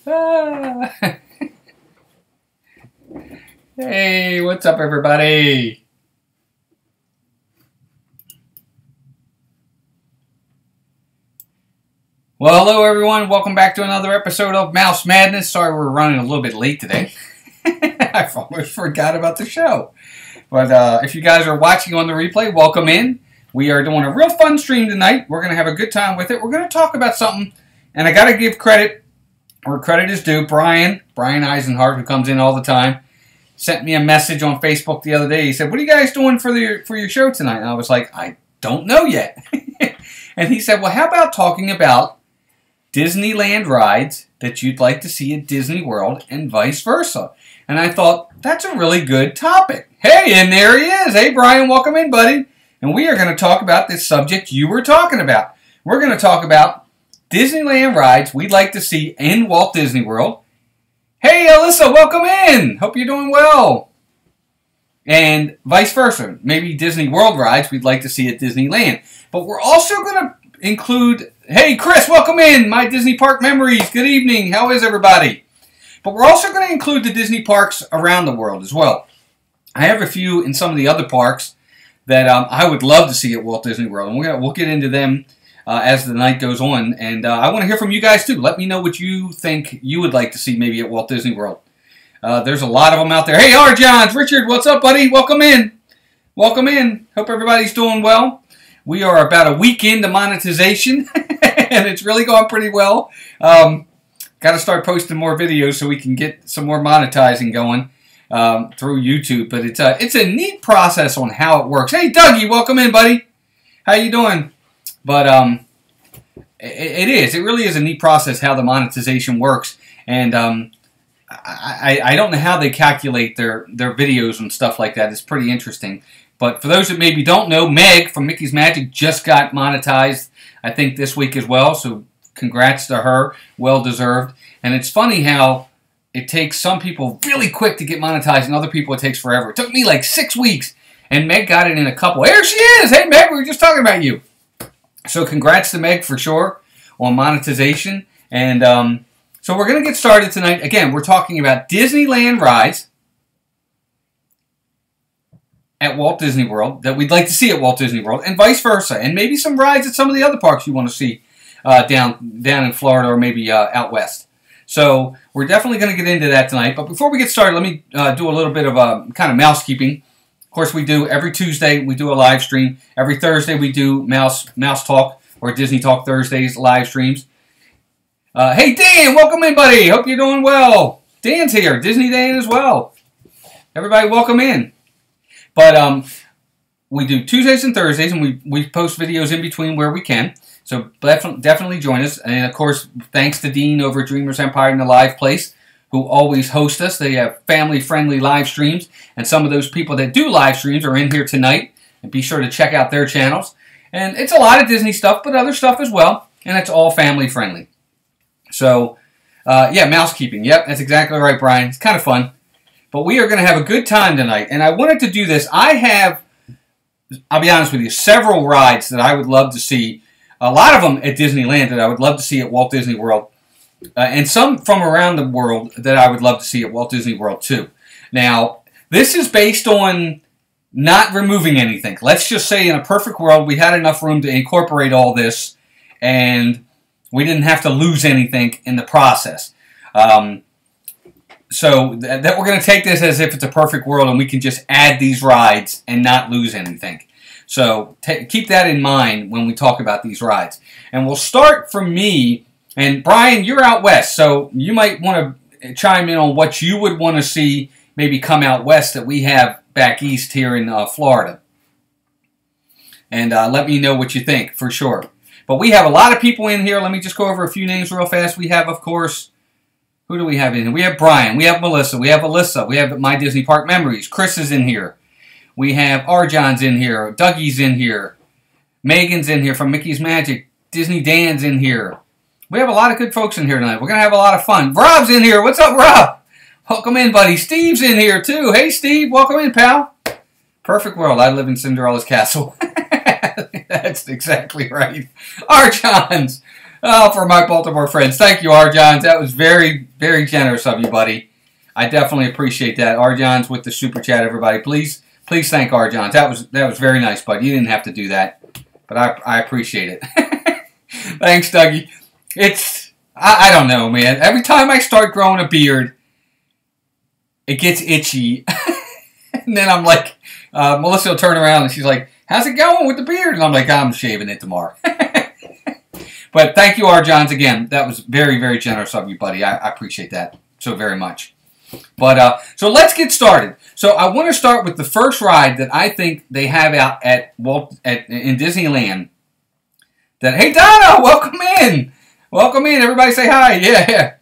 Ah. Hey, what's up, everybody? Well, hello, everyone. Welcome back to another episode of Mouse Madness. Sorry we're running a little bit late today. I almost forgot about the show. But if you guys are watching on the replay, welcome in. We are doing a real fun stream tonight. We're going to have a good time with it. We're going to talk about something, and I got to give credit where credit is due. Brian Eisenhart, who comes in all the time, sent me a message on Facebook the other day. He said, "What are you guys doing for your show tonight?" And I was like, "I don't know yet." And he said, "Well, how about talking about Disneyland rides that you'd like to see at Disney World and vice versa?" And I thought, that's a really good topic. Hey, and there he is. Hey, Brian, welcome in, buddy. And we are going to talk about this subject you were talking about. We're going to talk about Disneyland rides we'd like to see in Walt Disney World. Hey, Alyssa, welcome in. Hope you're doing well. And vice versa. Maybe Disney World rides we'd like to see at Disneyland. But we're also going to include... Hey, Chris, welcome in. My Disney Park Memories. Good evening. How is everybody? But we're also going to include the Disney parks around the world as well. I have a few in some of the other parks that I would love to see at Walt Disney World. And we'll get into them as the night goes on. And I want to hear from you guys, too. Let me know what you think you would like to see maybe at Walt Disney World. There's a lot of them out there. Hey, R. Johns. Richard, what's up, buddy? Welcome in. Welcome in. Hope everybody's doing well. We are about a week into monetization, and it's really going pretty well. Got to start posting more videos so we can get some more monetizing going through YouTube. But it's a neat process on how it works. Hey, Dougie, welcome in, buddy. How you doing? But it really is a neat process how the monetization works. And I don't know how they calculate their videos and stuff like that. It's pretty interesting. But for those that maybe don't know, Meg from Mickey's Magic just got monetized, I think, this week as well. So congrats to her. Well deserved. And it's funny how it takes some people really quick to get monetized and other people it takes forever. It took me like 6 weeks. And Meg got it in a couple. There she is. Hey, Meg, we were just talking about you. So congrats to Meg for sure on monetization. And so we're going to get started tonight. Again, we're talking about Disneyland rides at Walt Disney World that we'd like to see at Walt Disney World and vice versa. And maybe some rides at some of the other parks you want to see down in Florida or maybe out west. So we're definitely going to get into that tonight. But before we get started, let me do a little bit of kind of mousekeeping. Of course, we do every Tuesday, we do a live stream. Every Thursday, we do Mouse Talk or Disney Talk Thursdays live streams. Hey, Dan, welcome in, buddy. Hope you're doing well. Dan's here. Disney Dan as well. Everybody, welcome in. But we do Tuesdays and Thursdays, and we post videos in between where we can. So definitely join us. And, of course, thanks to Dean over at Dreamers Empire and the Live Place, who always host us. They have family-friendly live streams. And some of those people that do live streams are in here tonight. And be sure to check out their channels. And it's a lot of Disney stuff, but other stuff as well. And it's all family-friendly. So, yeah, mousekeeping. Yep, that's exactly right, Brian. It's kind of fun. But we are going to have a good time tonight. And I wanted to do this. I have, I'll be honest with you, several rides that I would love to see. A lot of them at Disneyland that I would love to see at Walt Disney World. And some from around the world that I would love to see at Walt Disney World too. Now, this is based on not removing anything. Let's just say in a perfect world, we had enough room to incorporate all this. And we didn't have to lose anything in the process. So that we're going to take this as if it's a perfect world and we can just add these rides and not lose anything. So keep that in mind when we talk about these rides. And we'll start from me. And Brian, you're out west, so you might want to chime in on what you would want to see maybe come out west that we have back east here in Florida. And let me know what you think, for sure. But we have a lot of people in here. Let me just go over a few names real fast. We have, of course... Who do we have in here? We have Brian. We have Melissa. We have Alyssa. We have My Disney Park Memories. Chris is in here. We have Arjon's in here. Dougie's in here. Megan's in here from Mickey's Magic. Disney Dan's in here. We have a lot of good folks in here tonight. We're going to have a lot of fun. Rob's in here. What's up, Rob? Welcome in, buddy. Steve's in here, too. Hey, Steve. Welcome in, pal. Perfect world. I live in Cinderella's castle. That's exactly right. Archons. Oh, for my Baltimore friends. Thank you, R. Johns. That was very, very generous of you, buddy. I definitely appreciate that. R. Johns with the super chat, everybody. Please thank R. Johns. That was very nice, bud. You didn't have to do that, but I appreciate it. Thanks, Dougie. I don't know, man. Every time I start growing a beard, it gets itchy. And then I'm like, Melissa will turn around and she's like, how's it going with the beard? And I'm like, I'm shaving it tomorrow. But thank you, R. Johns, again. That was very, very generous of you, buddy. I appreciate that so very much. But so let's get started. So I want to start with the first ride that I think they have out at in Disneyland. Hey, Donna, welcome in. Welcome in. Everybody say hi. Yeah.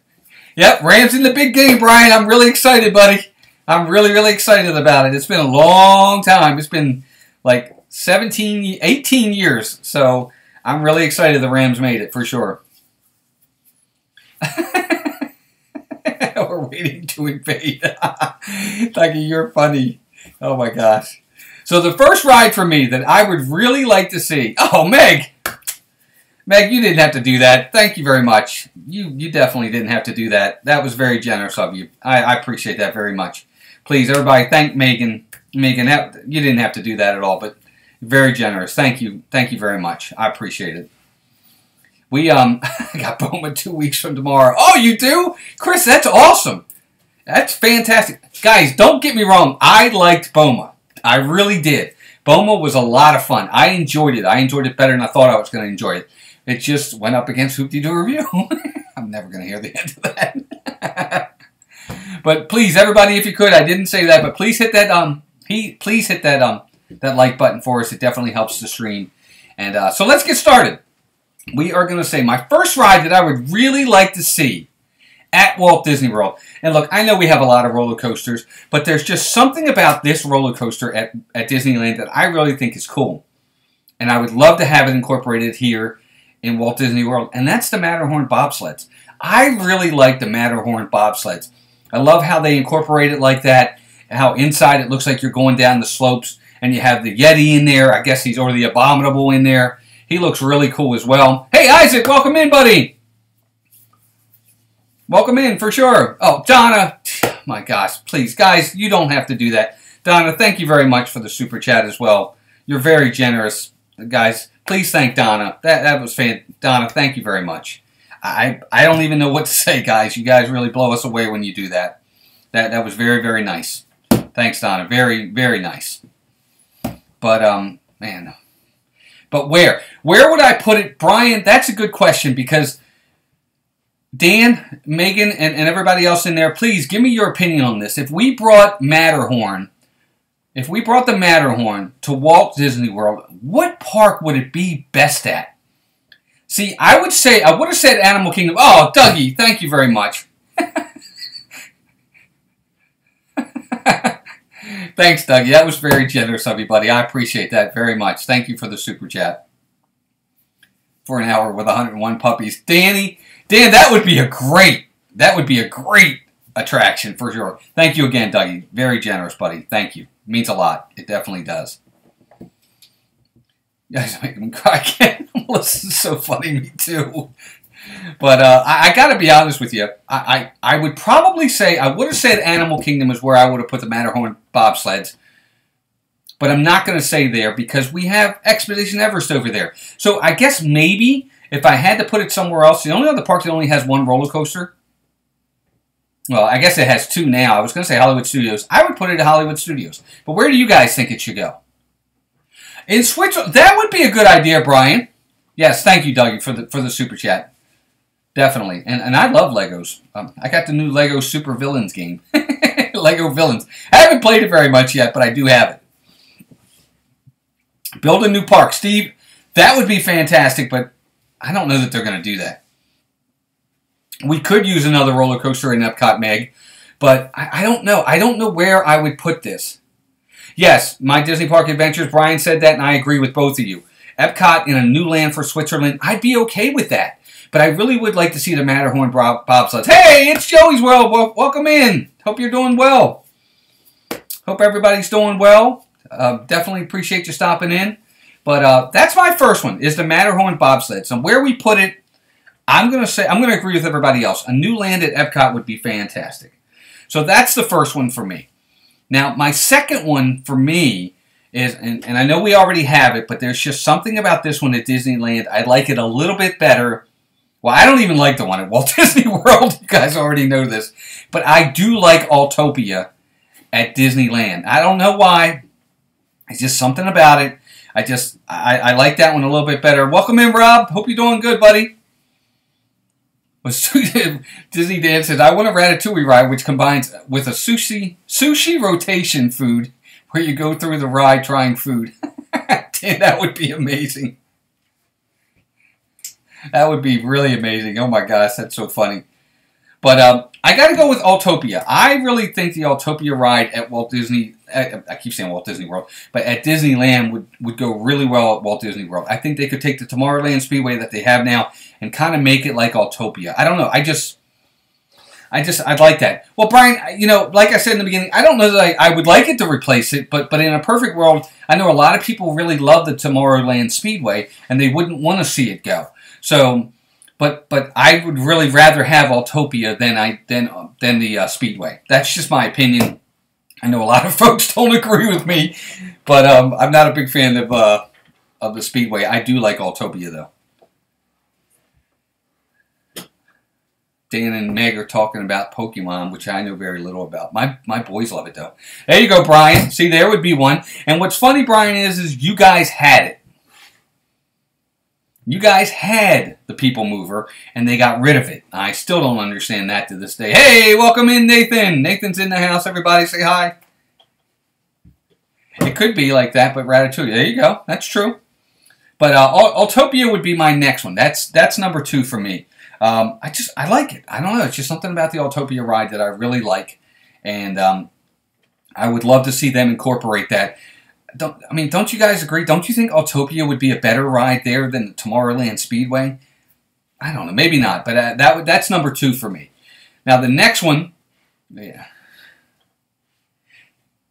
Yep, Rams in the big game, Brian. I'm really excited, buddy. I'm really, really excited about it. It's been a long time. It's been like 18 years. So I'm really excited the Rams made it, for sure. We're waiting to invade. Dougie, you're funny. Oh, my gosh. So the first ride for me that I would really like to see. Oh, Meg. Meg, you didn't have to do that. Thank you very much. You definitely didn't have to do that. That was very generous of you. I appreciate that very much. Please, everybody, thank Megan. Megan, you didn't have to do that at all, but very generous. Thank you. Thank you very much. I appreciate it. We I got Boma 2 weeks from tomorrow. Oh, you do? Chris, that's awesome. That's fantastic. Guys, don't get me wrong. I liked Boma. I really did. Boma was a lot of fun. I enjoyed it. I enjoyed it better than I thought I was going to enjoy it. It just went up against Hoop-Dee-Doo Review. I'm never going to hear the end of that. But please, everybody, if you could, I didn't say that, but please hit that please hit that that like button for us. It definitely helps the stream. And so let's get started. We are going to say my first ride that I would really like to see at Walt Disney World. And look, I know we have a lot of roller coasters, but there's just something about this roller coaster at Disneyland that I really think is cool. And I would love to have it incorporated here in Walt Disney World, and that's the Matterhorn bobsleds. I really like the Matterhorn bobsleds. I love how they incorporate it like that, how inside it looks like you're going down the slopes, and you have the Yeti in there. I guess or the Abominable in there. He looks really cool as well. Hey, Isaac, welcome in, buddy. Welcome in, for sure. Oh, Donna. My gosh, please, guys, you don't have to do that. Donna, thank you very much for the super chat as well. You're very generous, guys. Please thank Donna. That was fantastic. Donna, thank you very much. I don't even know what to say, guys. You guys really blow us away when you do that. That was very, very nice. Thanks, Donna. Very, very nice. But, man. But where? Where would I put it? Brian, that's a good question because Dan, Megan, and everybody else in there, please give me your opinion on this. If we brought the Matterhorn to Walt Disney World, what park would it be best at? See, I would have said Animal Kingdom. Oh, Dougie, thank you very much. Thanks, Dougie. That was very generous of you, buddy. I appreciate that very much. Thank you for the super chat. For an hour with 101 puppies. Dan, that would be a great attraction for sure. Thank you again, Dougie. Very generous, buddy. Thank you. It means a lot. It definitely does. You guys are making me cry again. This is so funny, me too. But I got to be honest with you. I would probably say, I would have said Animal Kingdom is where I would have put the Matterhorn bobsleds. But I'm not going to say there because we have Expedition Everest over there. So I guess maybe if I had to put it somewhere else, the only other park that only has one roller coaster, well, I guess it has two now. I was going to say Hollywood Studios. I would put it at Hollywood Studios. But where do you guys think it should go? In Switzerland, that would be a good idea, Brian. Yes, thank you, Dougie, for the super chat. Definitely. And I love Legos. I got the new Lego Super Villains game. Lego Villains. I haven't played it very much yet, but I do have it. Build a new park. Steve, that would be fantastic, but I don't know that they're going to do that. We could use another roller coaster in Epcot, Meg, but I don't know. I don't know where I would put this. Yes, my Disney Park Adventures, Brian said that, and I agree with both of you. Epcot in a new land for Switzerland, I'd be okay with that. But I really would like to see the Matterhorn bobsleds. Hey, it's Joey's World. Welcome in. Hope you're doing well. Hope everybody's doing well. Definitely appreciate you stopping in. But that's my first one, is the Matterhorn bobsleds. And where we put it, I'm going to agree with everybody else. A new land at Epcot would be fantastic. So that's the first one for me. Now, my second one for me is, and I know we already have it, but there's just something about this one at Disneyland. I like it a little bit better. Well, I don't even like the one at Walt Disney World. You guys already know this. But I do like Autopia at Disneyland. I don't know why. It's just something about it. I like that one a little bit better. Welcome in, Rob. Hope you're doing good, buddy. Disney Dan says, I want a Ratatouille ride which combines with a sushi rotation food where you go through the ride trying food. Dan, that would be amazing. That would be really amazing. Oh my gosh, that's so funny. But I got to go with Autopia. I really think the Autopia ride at Walt Disney, I keep saying Walt Disney World, but at Disneyland would go really well at Walt Disney World. I think they could take the Tomorrowland Speedway that they have now and kind of make it like Autopia. I don't know. I'd like that. Well, Brian, you know, like I said in the beginning, I don't know that I would like it to replace it, but in a perfect world, I know a lot of people really love the Tomorrowland Speedway, and they wouldn't want to see it go. So, but I would really rather have Autopia than the Speedway. That's just my opinion. I know a lot of folks don't agree with me, but I'm not a big fan of the Speedway. I do like Autopia though. Dan and Meg are talking about Pokemon, which I know very little about. My boys love it though. There you go, Brian. See, there would be one. And what's funny, Brian, is you guys had it. You guys had the People Mover, and they got rid of it. I still don't understand that to this day. Hey, welcome in, Nathan. Nathan's in the house. Everybody say hi. It could be like that, but Ratatouille. There you go. That's true. But Autopia would be my next one. That's number 2 for me. I like it. I don't know. It's just something about the Autopia ride that I really like, and I would love to see them incorporate that. Don't you guys agree? Don't you think Autopia would be a better ride there than the Tomorrowland Speedway? I don't know. Maybe not, but that's number 2 for me. Now, the next one, yeah.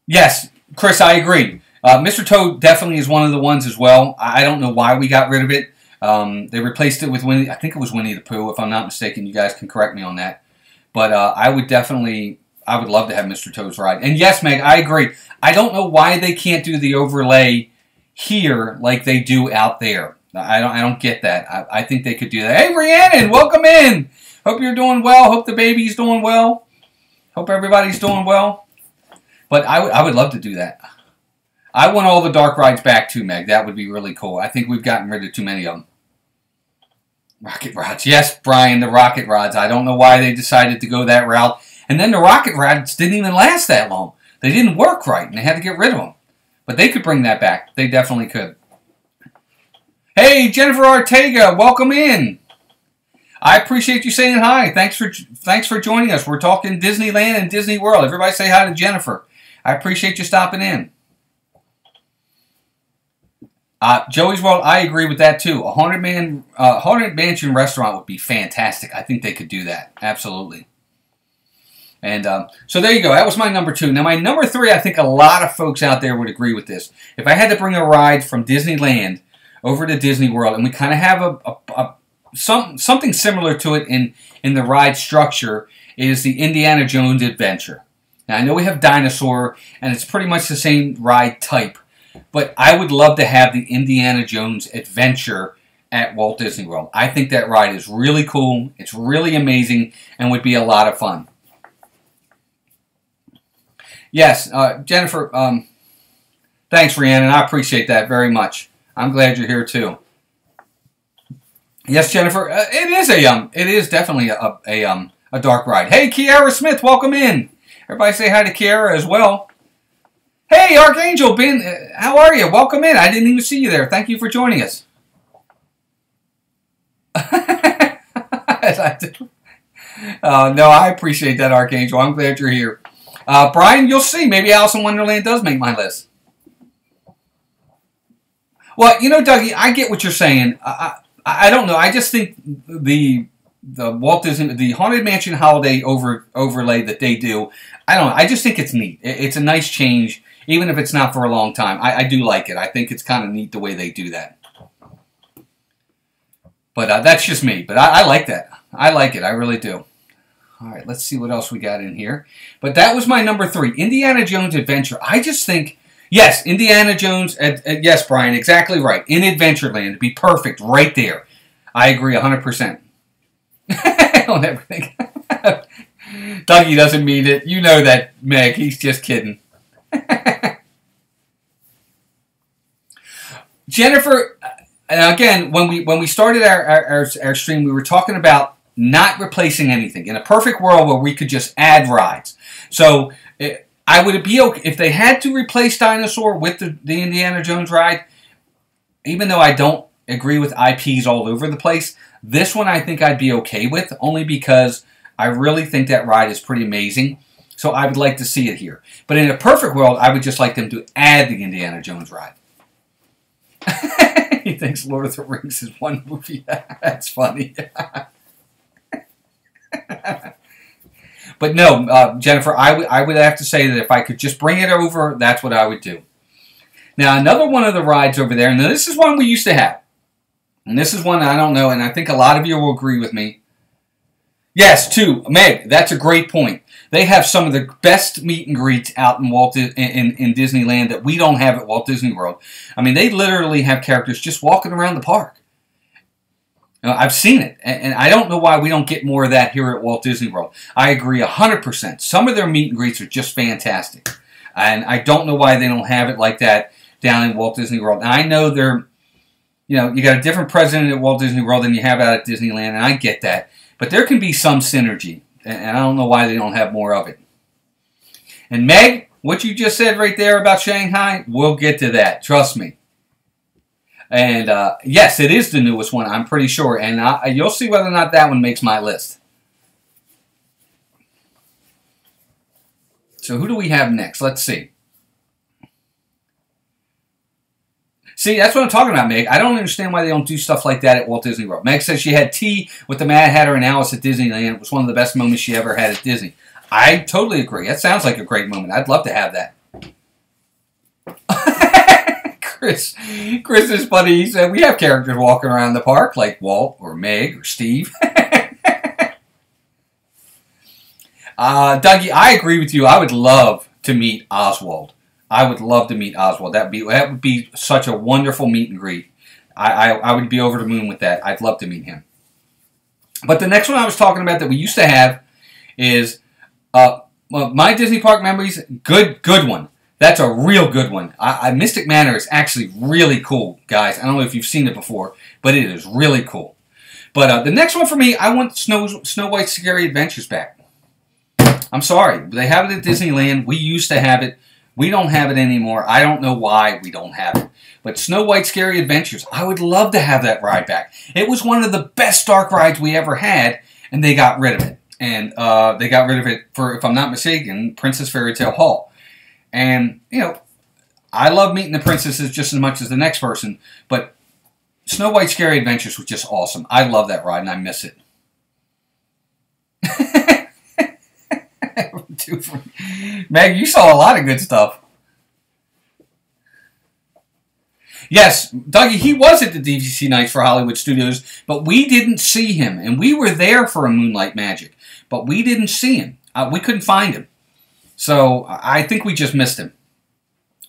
Yes, Chris, I agree. Mr. Toad definitely is one of the ones as well. I don't know why we got rid of it. They replaced it with Winnie. I think it was Winnie the Pooh, if I'm not mistaken. You guys can correct me on that. But I would love to have Mr. Toad's ride. And yes, Meg, I agree. I don't know why they can't do the overlay here like they do out there. I don't get that. I think they could do that. Hey, Rhiannon, welcome in. Hope you're doing well. Hope the baby's doing well. Hope everybody's doing well. But I would love to do that. I want all the dark rides back too, Meg. That would be really cool. I think we've gotten rid of too many of them. Rocket rods. Yes, Brian, the rocket rods. I don't know why they decided to go that route. And then the rocket rods didn't even last that long. They didn't work right, and they had to get rid of them. But they could bring that back. They definitely could. Hey, Jennifer Ortega, welcome in. I appreciate you saying hi. Thanks for joining us. We're talking Disneyland and Disney World. Everybody say hi to Jennifer. I appreciate you stopping in. Joey's World, I agree with that too. A Haunted Mansion restaurant would be fantastic. I think they could do that. Absolutely. And so there you go. That was my number 2. Now my number 3, I think a lot of folks out there would agree with this. If I had to bring a ride from Disneyland over to Disney World, and we kind of have something similar to it in the ride structure, is the Indiana Jones Adventure. Now I know we have Dinosaur, and it's pretty much the same ride type, but I would love to have the Indiana Jones Adventure at Walt Disney World. I think that ride is really cool. It's really amazing and would be a lot of fun. Yes, Jennifer, thanks, Rhiannon. I appreciate that very much. I'm glad you're here, too. Yes, Jennifer, it is definitely a dark ride. Hey, Kiara Smith, welcome in. Everybody say hi to Kiara as well. Hey, Archangel, Ben, how are you? Welcome in. I didn't even see you there. Thank you for joining us. No, I appreciate that, Archangel. I'm glad you're here. Brian, you'll see. Maybe Alice in Wonderland does make my list. Well, you know, Dougie, I get what you're saying. I don't know. I just think the Walt Disney, the Haunted Mansion holiday overlay that they do, I don't know. I just think it's neat. It's a nice change, even if it's not for a long time. I do like it. I think it's kind of neat the way they do that. But that's just me. But I like that. I like it. I really do. All right, let's see what else we got in here. But that was my number 3, Indiana Jones Adventure. I just think, yes, Indiana Jones, yes, Brian, exactly right. In Adventureland, it'd be perfect right there. I agree 100%. On everything. Dougie doesn't mean it. You know that, Meg. He's just kidding. Jennifer, again, when we started our stream, we were talking about not replacing anything. In a perfect world where we could just add rides. So I would be okay if they had to replace Dinosaur with the Indiana Jones ride, even though I don't agree with IPs all over the place. This one I think I'd be okay with, only because I really think that ride is pretty amazing. So I would like to see it here. But in a perfect world, I would just like them to add the Indiana Jones ride. He thinks Lord of the Rings is one movie. That's funny. But no, Jennifer, I would have to say that if I could just bring it over, that's what I would do. Now, another one of the rides over there, and this is one we used to have. And this is one I don't know, and I think a lot of you will agree with me. Yes, 2. Meg, that's a great point. They have some of the best meet and greets out in in Disneyland that we don't have at Walt Disney World. I mean, they literally have characters just walking around the park. I've seen it, and I don't know why we don't get more of that here at Walt Disney World. I agree 100%. Some of their meet and greets are just fantastic, and I don't know why they don't have it like that down in Walt Disney World. And I know they're, you got a different president at Walt Disney World than you have out at Disneyland, and I get that. But there can be some synergy, and I don't know why they don't have more of it. And Meg, what you just said right there about Shanghai, we'll get to that. Trust me. And yes, it is the newest one, I'm pretty sure. And you'll see whether or not that one makes my list. So who do we have next? Let's see. See, that's what I'm talking about, Meg. I don't understand why they don't do stuff like that at Walt Disney World. Meg says she had tea with the Mad Hatter and Alice at Disneyland. It was one of the best moments she ever had at Disney. I totally agree. That sounds like a great moment. I'd love to have that. Chris is funny. He said, we have characters walking around the park like Walt or Meg or Steve. Dougie, I agree with you. I would love to meet Oswald. I would love to meet Oswald. That would be such a wonderful meet and greet. I would be over the moon with that. I'd love to meet him. But the next one I was talking about that we used to have is My Disney Park Memories. Good one. That's a real good one. Mystic Manor is actually really cool, guys. I don't know if you've seen it before, but it is really cool. But the next one for me, I want Snow White's Scary Adventures back. I'm sorry. They have it at Disneyland. We used to have it. We don't have it anymore. I don't know why we don't have it. But Snow White's Scary Adventures, I would love to have that ride back. It was one of the best dark rides we ever had, and they got rid of it. And they got rid of it for, if I'm not mistaken, Princess Fairy Tale Hall. And, I love meeting the princesses just as much as the next person, but Snow White's Scary Adventures was just awesome. I love that ride, and I miss it. Meg, you saw a lot of good stuff. Yes, Dougie, he was at the DVC Nights for Hollywood Studios, but we didn't see him, and we were there for a Moonlight Magic, but we didn't see him. We couldn't find him. So I think we just missed him.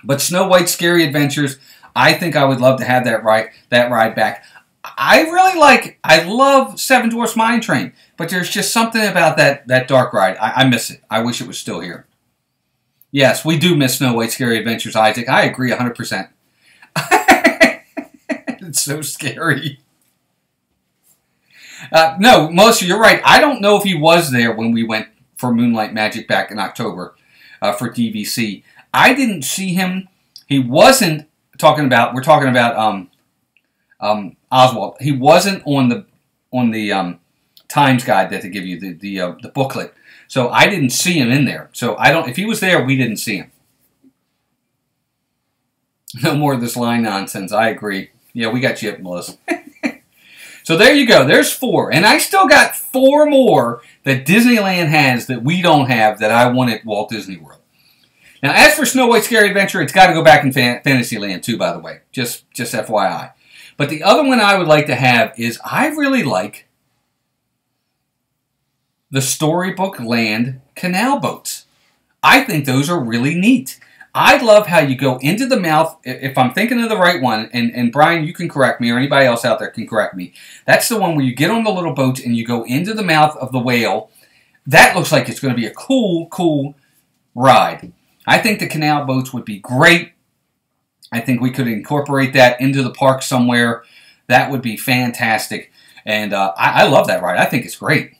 But Snow White's Scary Adventures, I think I would love to have that ride back. I love Seven Dwarfs Mine Train, but there's just something about that dark ride. I miss it. I wish it was still here. Yes, we do miss Snow White's Scary Adventures, Isaac. I agree 100%. It's so scary. No, Melissa, you're right. I don't know if he was there when we went for Moonlight Magic back in October for DVC. I didn't see him. He wasn't talking about. We're talking about Oswald. He wasn't on the Times Guide that they give you, the booklet. So I didn't see him in there. So I don't. If he was there, we didn't see him. No more of this line nonsense. I agree. Yeah, we got you, Melissa. So there you go. There's 4. And I still got 4 more that Disneyland has that we don't have that I want at Walt Disney World. Now, as for Snow White's Scary Adventure, it's got to go back in Fantasyland too, by the way. Just FYI. But the other one I would like to have is I really like the Storybook Land canal boats. I think those are really neat. I love how you go into the mouth, if I'm thinking of the right one, and Brian, you can correct me, or anybody else out there can correct me. That's the one where you get on the little boats and you go into the mouth of the whale. That looks like it's going to be a cool, cool ride. I think the canal boats would be great. I think we could incorporate that into the park somewhere. That would be fantastic. And I love that ride. I think it's great.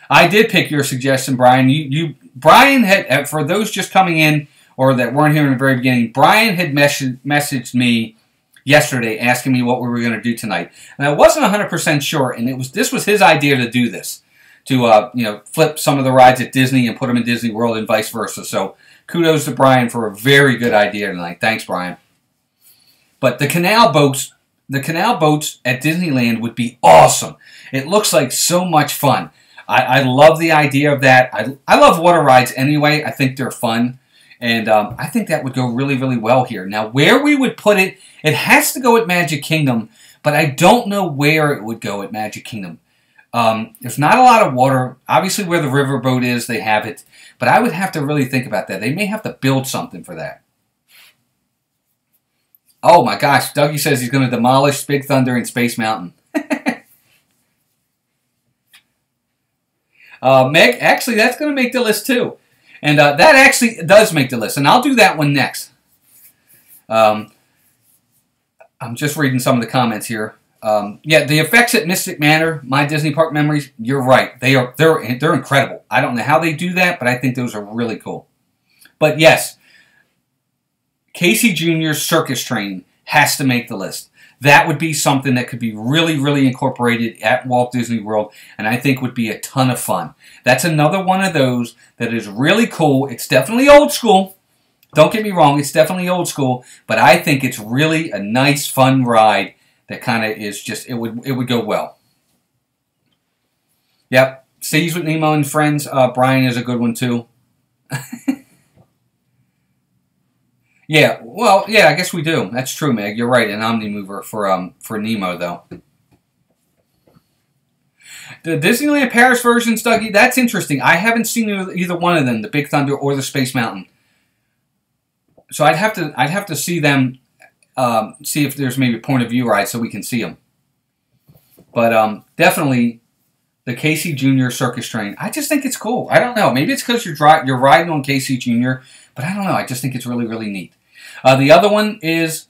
I did pick your suggestion, Brian. Brian had, for those just coming in or that weren't here in the very beginning, Brian had messaged me yesterday asking me what we were going to do tonight, and I wasn't 100% sure. And this was his idea to do this, to flip some of the rides at Disney and put them in Disney World and vice versa. So kudos to Brian for a very good idea tonight. Thanks, Brian. But the canal boats at Disneyland would be awesome. It looks like so much fun. I love the idea of that. I love water rides anyway. I think they're fun. And I think that would go really, really well here. Now, where we would put it, it has to go at Magic Kingdom, but I don't know where it would go at Magic Kingdom. There's not a lot of water. Obviously, where the riverboat is, they have it. But I would have to really think about that. They may have to build something for that. Oh, my gosh. Dougie says he's going to demolish Big Thunder and Space Mountain. Meg, actually, that's going to make the list too. And that actually does make the list. And I'll do that one next. I'm just reading some of the comments here. Yeah, the effects at Mystic Manor, My Disney Park Memories, you're right. They're incredible. I don't know how they do that, but I think those are really cool. But yes, Casey Jr.'s Circus Train has to make the list. That would be something that could be really, really incorporated at Walt Disney World, and I think would be a ton of fun. That's another one of those that is really cool. It's definitely old school. Don't get me wrong, it's definitely old school, but I think it's really a nice, fun ride that kind of is just, it would go well. Yep, Seas with Nemo and Friends. Brian is a good one too. Yeah, well, yeah, I guess we do. That's true, Meg. You're right. An Omnimover for Nemo, though. The Disneyland Paris versions, Dougie, that's interesting. I haven't seen either one of them, the Big Thunder or the Space Mountain. So I'd have to see them, see if there's maybe a point of view ride so we can see them. But definitely the Casey Jr. Circus Train. I just think it's cool. I don't know. Maybe it's because you're riding on Casey Jr., but I don't know. I just think it's really, really neat. The other one is,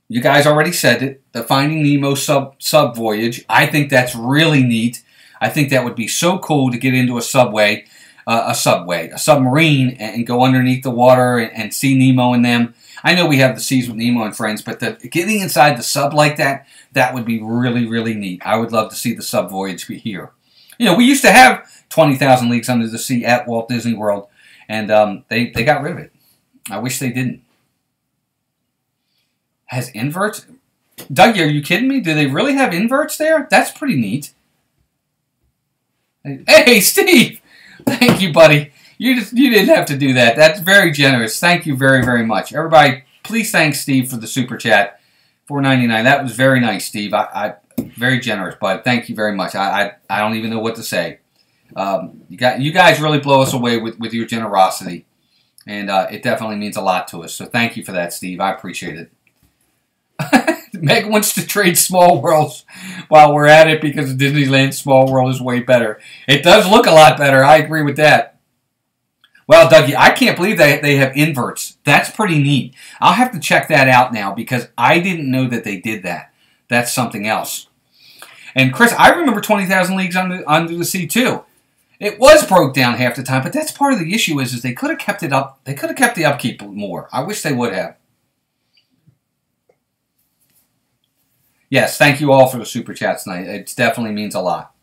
you guys already said it, the Finding Nemo sub voyage. I think that's really neat. I think that would be so cool to get into a submarine, and go underneath the water and see Nemo and them. I know we have the Seas with Nemo and Friends, but getting inside the sub like that would be really, really neat. I would love to see the sub voyage be here. You know, we used to have 20,000 Leagues Under the Sea at Walt Disney World, and they got rid of it. I wish they didn't. Has inverts? Dougie, are you kidding me? Do they really have inverts there? That's pretty neat. Hey, Steve! Thank you, buddy. You didn't have to do that. That's very generous. Thank you very, very much. Everybody, please thank Steve for the super chat. $4.99. That was very nice, Steve. I very generous, bud. Thank you very much. I don't even know what to say. You guys really blow us away with your generosity, and it definitely means a lot to us. So thank you for that, Steve. I appreciate it. Meg wants to trade Small Worlds while we're at it because Disneyland Small World is way better. It does look a lot better. I agree with that. Well, Dougie, I can't believe they have inverts. That's pretty neat. I'll have to check that out now because I didn't know that they did that. That's something else. And Chris, I remember 20,000 Leagues Under the Sea too. It was broke down half the time, but that's part of the issue is they could have kept it up. They could have kept the upkeep more. I wish they would have. Yes, thank you all for the super chats tonight. It definitely means a lot.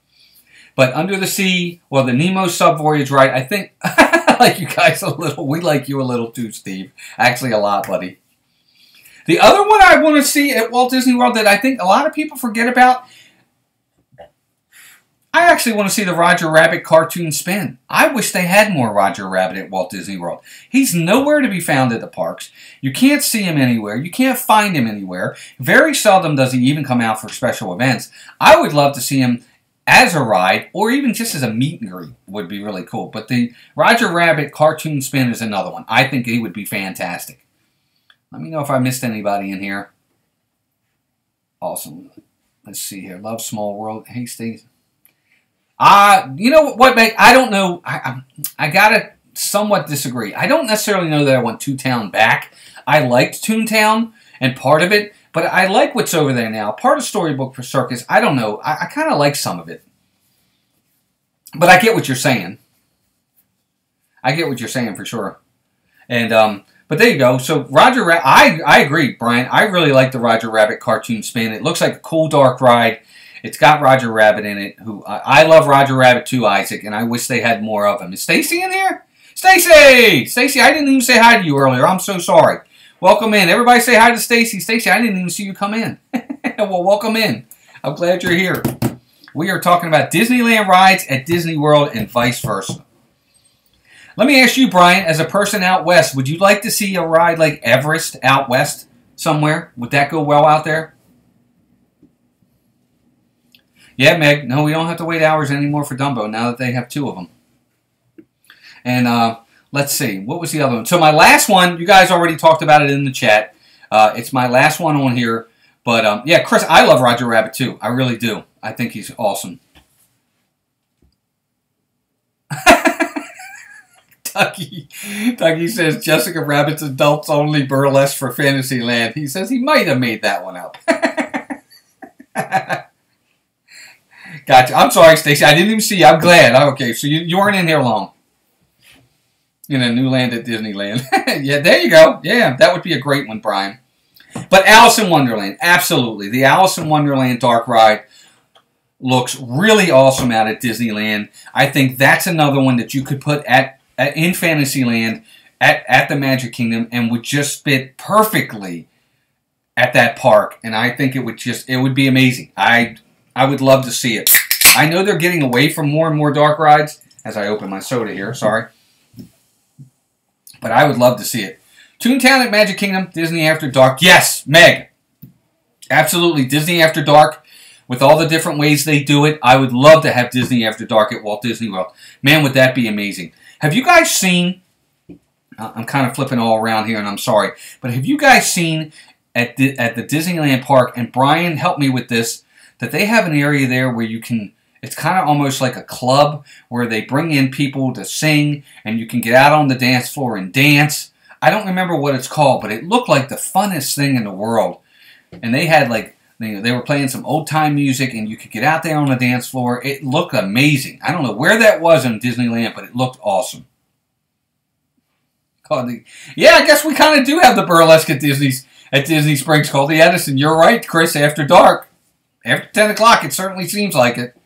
But Under the Sea, well, the Nemo sub voyage ride, I think I like you guys a little. We like you a little too, Steve. Actually, a lot, buddy. The other one I want to see at Walt Disney World that I think a lot of people forget about, I actually want to see the Roger Rabbit cartoon spin. I wish they had more Roger Rabbit at Walt Disney World. He's nowhere to be found at the parks. You can't see him anywhere. You can't find him anywhere. Very seldom does he even come out for special events. I would love to see him as a ride, or even just as a meet and greet would be really cool. But the Roger Rabbit cartoon spin is another one. I think he would be fantastic. Let me know if I missed anybody in here. Awesome. Let's see here. Love Small World. Hey, Steve. You know what, Meg? I don't know. I gotta somewhat disagree. I don't necessarily know that I want Toontown back. I liked Toontown and part of it, but I like what's over there now. Part of Storybook Circus, I don't know. I kind of like some of it. But I get what you're saying. I get what you're saying for sure. And, but there you go. So, Roger Rabbit, I agree, Brian. I really like the Roger Rabbit cartoon spin. It looks like a cool, dark ride. It's got Roger Rabbit in it. Who I love Roger Rabbit too, Isaac, and I wish they had more of him. Is Stacy in here? Stacy! Stacy, I didn't even say hi to you earlier. I'm so sorry. Welcome in. Everybody say hi to Stacy. Stacy, I didn't even see you come in. Well, welcome in. I'm glad you're here. We are talking about Disneyland rides at Disney World and vice versa. Let me ask you, Brian, as a person out west, would you like to see a ride like Everest out west somewhere? Would that go well out there? Yeah, Meg. No, we don't have to wait hours anymore for Dumbo now that they have 2 of them. And let's see. What was the other one? So my last one, you guys already talked about it in the chat. It's my last one on here. But, yeah, Chris, I love Roger Rabbit, too. I really do. I think he's awesome. Dougie says, Jessica Rabbit's adults only burlesque for Fantasyland. He says he might have made that one up. Gotcha. I'm sorry, Stacey. I didn't even see you. I'm glad. Okay, so you weren't in here long. In a new land at Disneyland. Yeah, there you go. Yeah, that would be a great one, Brian. But Alice in Wonderland, absolutely. The Alice in Wonderland Dark Ride looks really awesome out at Disneyland. I think that's another one that you could put in Fantasyland at the Magic Kingdom and would just fit perfectly at that park. And I think it would be amazing. I would love to see it. I know they're getting away from more and more dark rides as I open my soda here. Sorry. But I would love to see it. Toontown at Magic Kingdom, Disney After Dark. Yes, Meg. Absolutely. Disney After Dark. With all the different ways they do it, I would love to have Disney After Dark at Walt Disney World. Man, would that be amazing. Have you guys seen... I'm kind of flipping all around here, and I'm sorry. But have you guys seen at the Disneyland Park, and Brian helped me with this, that they have an area there where you can, it's kind of almost like a club where they bring in people to sing and you can get out on the dance floor and dance. I don't remember what it's called, but it looked like the funnest thing in the world. And they had like, they were playing some old time music and you could get out there on the dance floor. It looked amazing. I don't know where that was in Disneyland, but it looked awesome. Yeah, I guess we kind of do have the burlesque at Disney Springs called the Edison. You're right, Chris, After Dark. After 10 o'clock, it certainly seems like it.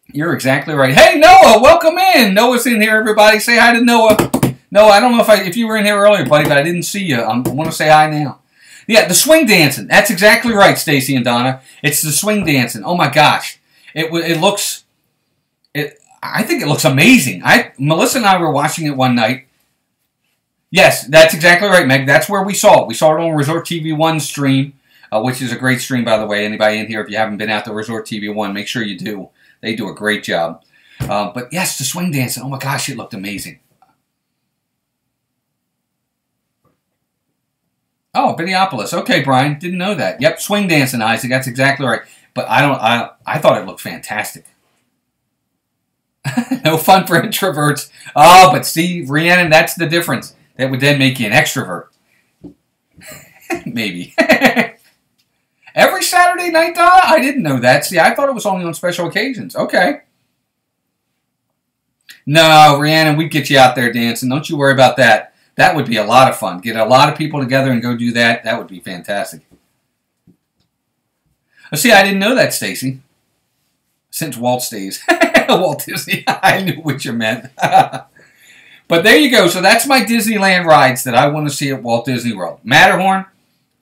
You're exactly right. Hey, Noah, welcome in. Noah's in here, everybody. Say hi to Noah. Noah, I don't know if you were in here earlier, buddy, but I didn't see you. I want to say hi now. Yeah, the swing dancing. That's exactly right, Stacy and Donna. It's the swing dancing. Oh, my gosh. I think it looks amazing. Melissa and I were watching it one night. Yes, that's exactly right, Meg. That's where we saw it. We saw it on Resort TV 1's stream. Which is a great stream, by the way. Anybody in here, if you haven't been out to Resort TV 1, make sure you do. They do a great job. But yes, the swing dancing. Oh my gosh, it looked amazing. Oh, Minneapolis. Okay, Brian. Didn't know that. Yep, swing dancing, Isaac. That's exactly right. But I thought it looked fantastic. No fun for introverts. Oh, but see, Rhiannon, that's the difference. That would then make you an extrovert. Maybe. Every Saturday night, Donna? I didn't know that. See, I thought it was only on special occasions. Okay. No, Rhiannon, we'd get you out there dancing. Don't you worry about that. That would be a lot of fun. Get a lot of people together and go do that. That would be fantastic. Oh, see, I didn't know that, Stacy. Since Walt stays. Walt Disney. I knew what you meant. But there you go. So that's my Disneyland rides that I want to see at Walt Disney World. Matterhorn,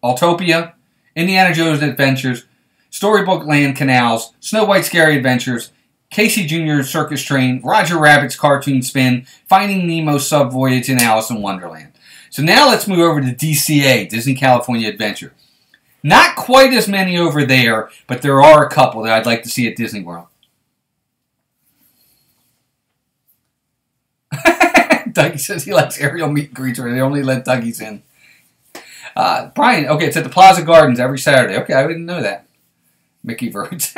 Autopia, Indiana Jones Adventures, Storybook Land Canals, Snow White's Scary Adventures, Casey Jr.'s Circus Train, Roger Rabbit's Cartoon Spin, Finding Nemo's Sub Voyage, and Alice in Wonderland. So now let's move over to DCA, Disney California Adventure. Not quite as many over there, but there are a couple that I'd like to see at Disney World. Dougie says he likes aerial meet and greets where they only let Dougies in. Brian, okay, it's at the Plaza Gardens every Saturday. Okay, I didn't know that. Mickey Verts.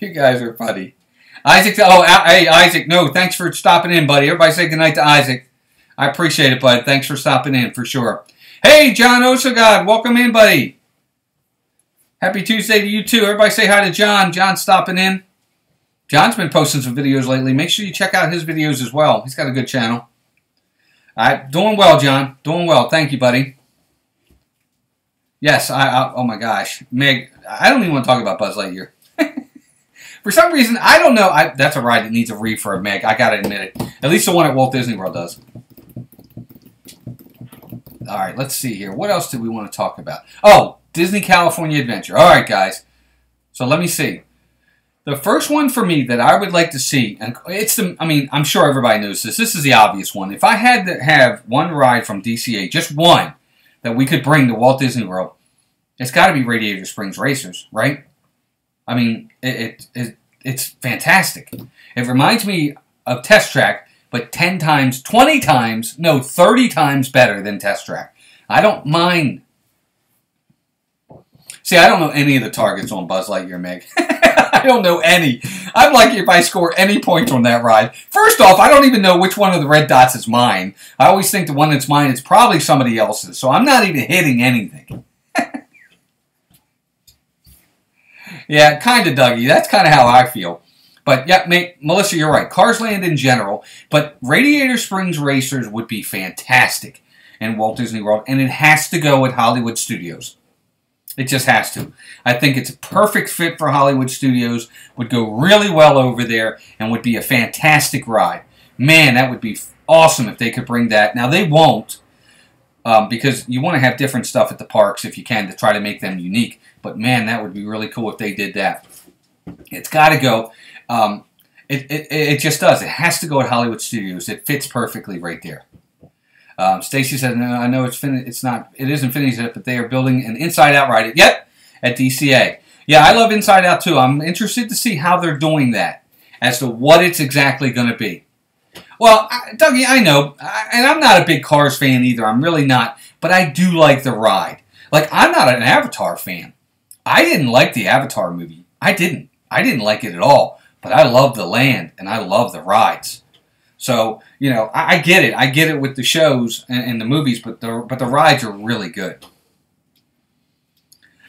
You guys are funny. Isaac, hey, Isaac, no, thanks for stopping in, buddy. Everybody say goodnight to Isaac. I appreciate it, bud. Thanks for stopping in, for sure. Hey, John Osagod, welcome in, buddy. Happy Tuesday to you, too. Everybody say hi to John. John's stopping in. John's been posting some videos lately. Make sure you check out his videos as well. He's got a good channel. All right, doing well, John. Doing well. Thank you, buddy. Yes, oh my gosh. Meg, I don't even want to talk about Buzz Lightyear. For some reason, I don't know. That's a ride that needs a refurb, Meg. I got to admit it. At least the one at Walt Disney World does. All right, let's see here. What else did we want to talk about? Oh, Disney California Adventure. All right, guys. So let me see. The first one for me that I would like to see, and it's the, I mean, I'm sure everybody knows this. This is the obvious one. If I had to have one ride from DCA, just one, that we could bring to Walt Disney World, it's got to be Radiator Springs Racers, right? I mean, it's fantastic. It reminds me of Test Track, but 10 times, 20 times, no, 30 times better than Test Track. I don't mind. See, I don't know any of the targets on Buzz Lightyear, Meg. I don't know any. I'm lucky if I score any points on that ride. First off, I don't even know which one of the red dots is mine. I always think the one that's mine is probably somebody else's, so I'm not even hitting anything. Yeah, kind of, Dougie. That's kind of how I feel. But, yeah, Melissa, you're right. Cars Land in general, but Radiator Springs Racers would be fantastic in Walt Disney World, and it has to go at Hollywood Studios. It just has to. I think it's a perfect fit for Hollywood Studios, would go really well over there, and would be a fantastic ride. Man, that would be awesome if they could bring that. Now, they won't, because you want to have different stuff at the parks if you can to try to make them unique. But, man, that would be really cool if they did that. It's got to go. It just does. It has to go at Hollywood Studios. It fits perfectly right there. Stacy said, "No, I know it's finished. It's not. It isn't finished yet, but they are building an Inside Out ride. Yep, at DCA. Yeah, I love Inside Out too. I'm interested to see how they're doing that, as to what it's exactly going to be. Well, Dougie, I know, and I'm not a big Cars fan either. I'm really not, but I do like the ride. Like, I'm not an Avatar fan. I didn't like the Avatar movie. I didn't like it at all. But I love the land and I love the rides. So, you know, I get it. I get it with the shows and the movies, but the rides are really good.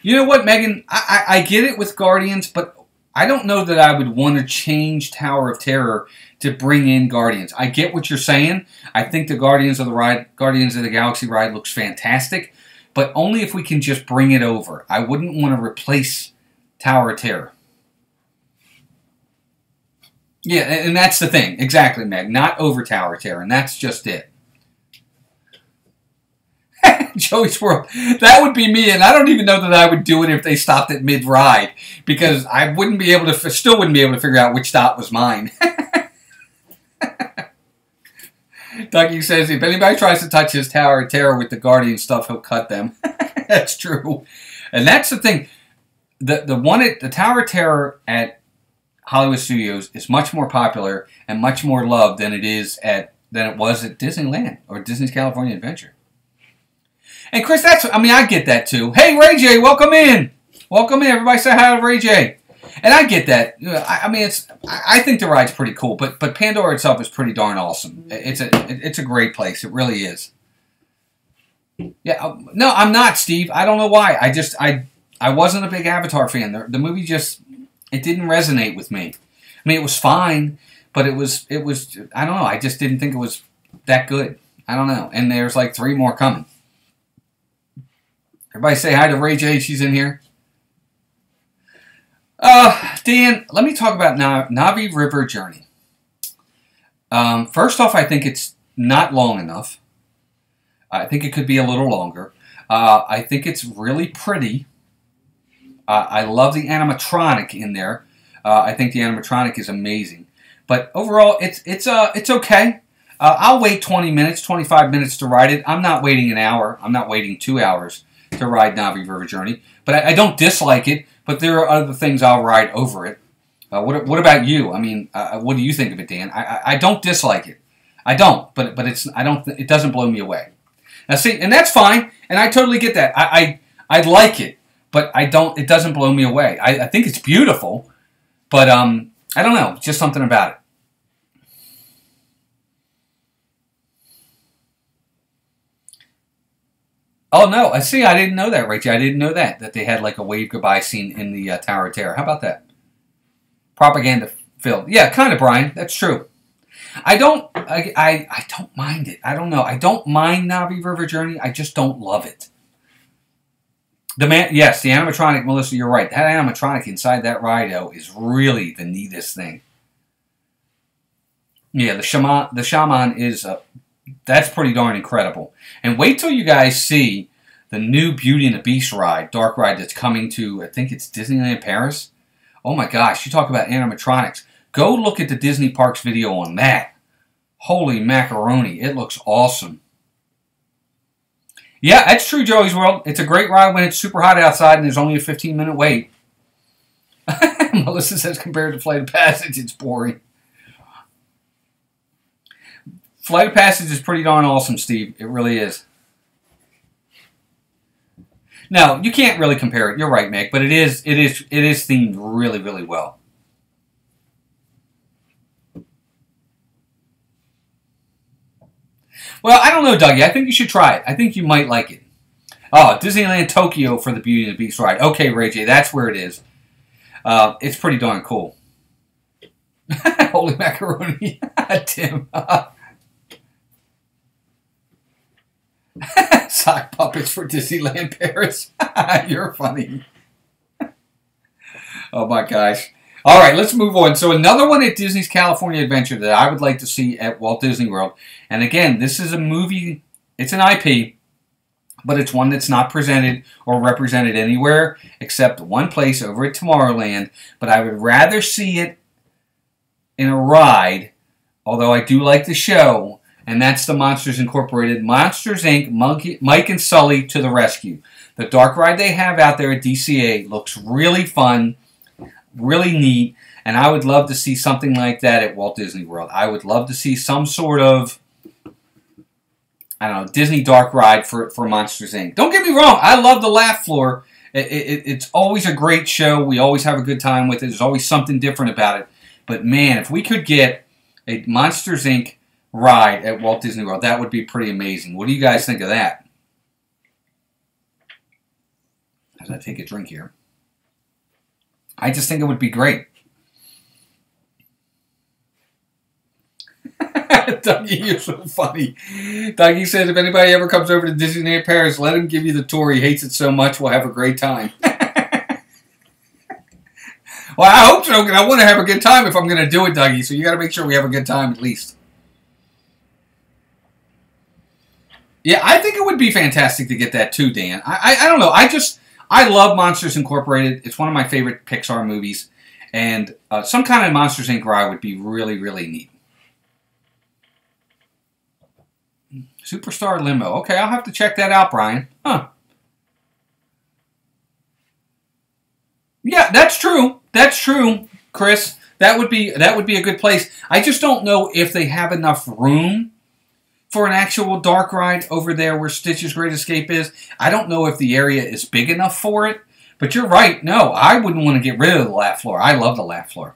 You know what, Megan? I get it with Guardians, but I don't know that I would want to change Tower of Terror to bring in Guardians. I get what you're saying. I think the Guardians of the Galaxy ride looks fantastic, but only if we can just bring it over. I wouldn't want to replace Tower of Terror. Yeah, and that's the thing. Exactly, Meg. Not over Tower of Terror, and that's just it. Joey's World. That would be me, and I don't even know that I would do it if they stopped at mid-ride, because I wouldn't be able to, still wouldn't be able to figure out which dot was mine. Dougie says, if anybody tries to touch his Tower of Terror with the Guardian stuff, he'll cut them. That's true. And that's the thing. The Tower of Terror at Hollywood Studios is much more popular and much more loved than it was at Disneyland or Disney's California Adventure. And Chris, I get that too. Hey, Ray J, welcome in. Welcome in. Everybody say hi to Ray J. And I get that. I think the ride's pretty cool, but Pandora itself is pretty darn awesome. It's a great place. It really is. Yeah, no, I'm not, Steve. I don't know why. I wasn't a big Avatar fan. The movie just, it didn't resonate with me. I mean, it was fine, but it was I don't know. I just didn't think it was that good. I don't know. And there's like 3 more coming. Everybody say hi to Ray J. She's in here. Dan, let me talk about Navi River Journey. First off, I think it's not long enough. I think it could be a little longer. I think it's really pretty. I love the animatronic in there. I think the animatronic is amazing. But overall, it's okay. I'll wait 20 minutes, 25 minutes to ride it. I'm not waiting an hour. I'm not waiting 2 hours to ride Navi River Journey. But I don't dislike it, but there are other things I'll ride over it. What about you? I mean, what do you think of it, Dan? I don't dislike it. I don't, but it doesn't blow me away. Now see, and that's fine, and I totally get that. I like it, but it doesn't blow me away. I think it's beautiful, but I don't know, just something about it. Oh no, I see. I didn't know that, Rachel. I didn't know that they had like a wave goodbye scene in the Tower of Terror. How about that? Propaganda filled. Yeah, kind of, Brian. That's true. I don't mind it. I don't know. I don't mind Navi River Journey. I just don't love it. Yes, the animatronic, Melissa, you're right. That animatronic inside that ride, though, is really the neatest thing. Yeah, the shaman is that's pretty darn incredible. And wait till you guys see the new Beauty and the Beast ride, dark ride that's coming to, I think it's Disneyland Paris. Oh my gosh, you talk about animatronics. Go look at the Disney Parks video on that. Holy macaroni, it looks awesome. Yeah, that's true, Joey's World. It's a great ride when it's super hot outside and there's only a 15-minute wait. Melissa says compared to Flight of Passage, it's boring. Flight of Passage is pretty darn awesome, Steve. It really is. No, you can't really compare it. You're right, Meg, but it is themed really, really well. Well, I don't know, Dougie. I think you should try it. I think you might like it. Oh, Disneyland Tokyo for the Beauty and the Beast ride. Okay, Ray J, that's where it is. It's pretty darn cool. Holy macaroni. Tim. Sock puppets for Disneyland Paris. You're funny. Oh my gosh. All right, let's move on. So another one at Disney's California Adventure that I would like to see at Walt Disney World. And again, this is a movie. It's an IP, but it's one that's not presented or represented anywhere except one place over at Tomorrowland. But I would rather see it in a ride, although I do like the show, and that's the Monsters Incorporated Monsters, Inc. Mike and Sully to the Rescue. The dark ride they have out there at DCA looks really fun, really neat, and I would love to see something like that at Walt Disney World. I would love to see some sort of, I don't know, Disney dark ride for Monsters, Inc. Don't get me wrong, I love the Laugh Floor. It's always a great show. We always have a good time with it. There's always something different about it. But man, if we could get a Monsters, Inc. ride at Walt Disney World, that would be pretty amazing. What do you guys think of that? As I take a drink here. I just think it would be great. Dougie, you're so funny. Dougie says, if anybody ever comes over to Disneyland Paris, let him give you the tour. He hates it so much, we'll have a great time. Well, I hope so, because I want to have a good time if I'm going to do it, Dougie. So you got to make sure we have a good time at least. Yeah, I think it would be fantastic to get that too, Dan. I don't know. I love Monsters Incorporated. It's one of my favorite Pixar movies. And some kind of Monsters, Inc. ride would be really, really neat. Superstar Limo. Okay, I'll have to check that out, Brian. Huh. Yeah, that's true. That's true, Chris. That would be a good place. I just don't know if they have enough room for an actual dark ride over there where Stitch's Great Escape is. I don't know if the area is big enough for it. But you're right. No, I wouldn't want to get rid of the Laugh Floor. I love the Laugh Floor.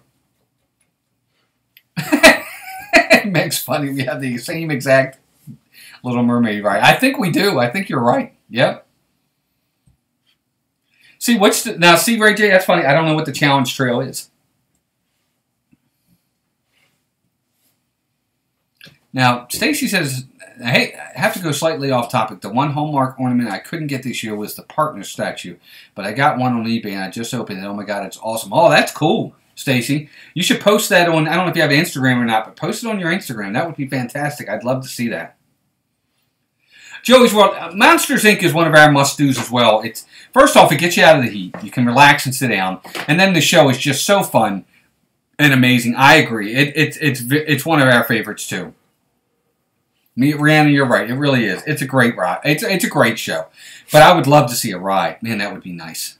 Meg's funny. We have the same exact Little Mermaid ride. I think we do. I think you're right. Yep. See, see, Ray J, that's funny. I don't know what the challenge trail is. Now, Stacy says, hey, I have to go slightly off topic. The one Hallmark ornament I couldn't get this year was the partner statue. But I got one on eBay and I just opened it. Oh my God, it's awesome. Oh, that's cool, Stacy. You should post that on, I don't know if you have Instagram or not, but post it on your Instagram. That would be fantastic. I'd love to see that. Joey's World. Monsters Inc. is one of our must-dos as well. It's first off, it gets you out of the heat. You can relax and sit down. And then the show is just so fun and amazing. I agree. It's one of our favorites, too. Rihanna, you're right. It really is. It's a great ride. It's a great show. But I would love to see a ride. Man, that would be nice.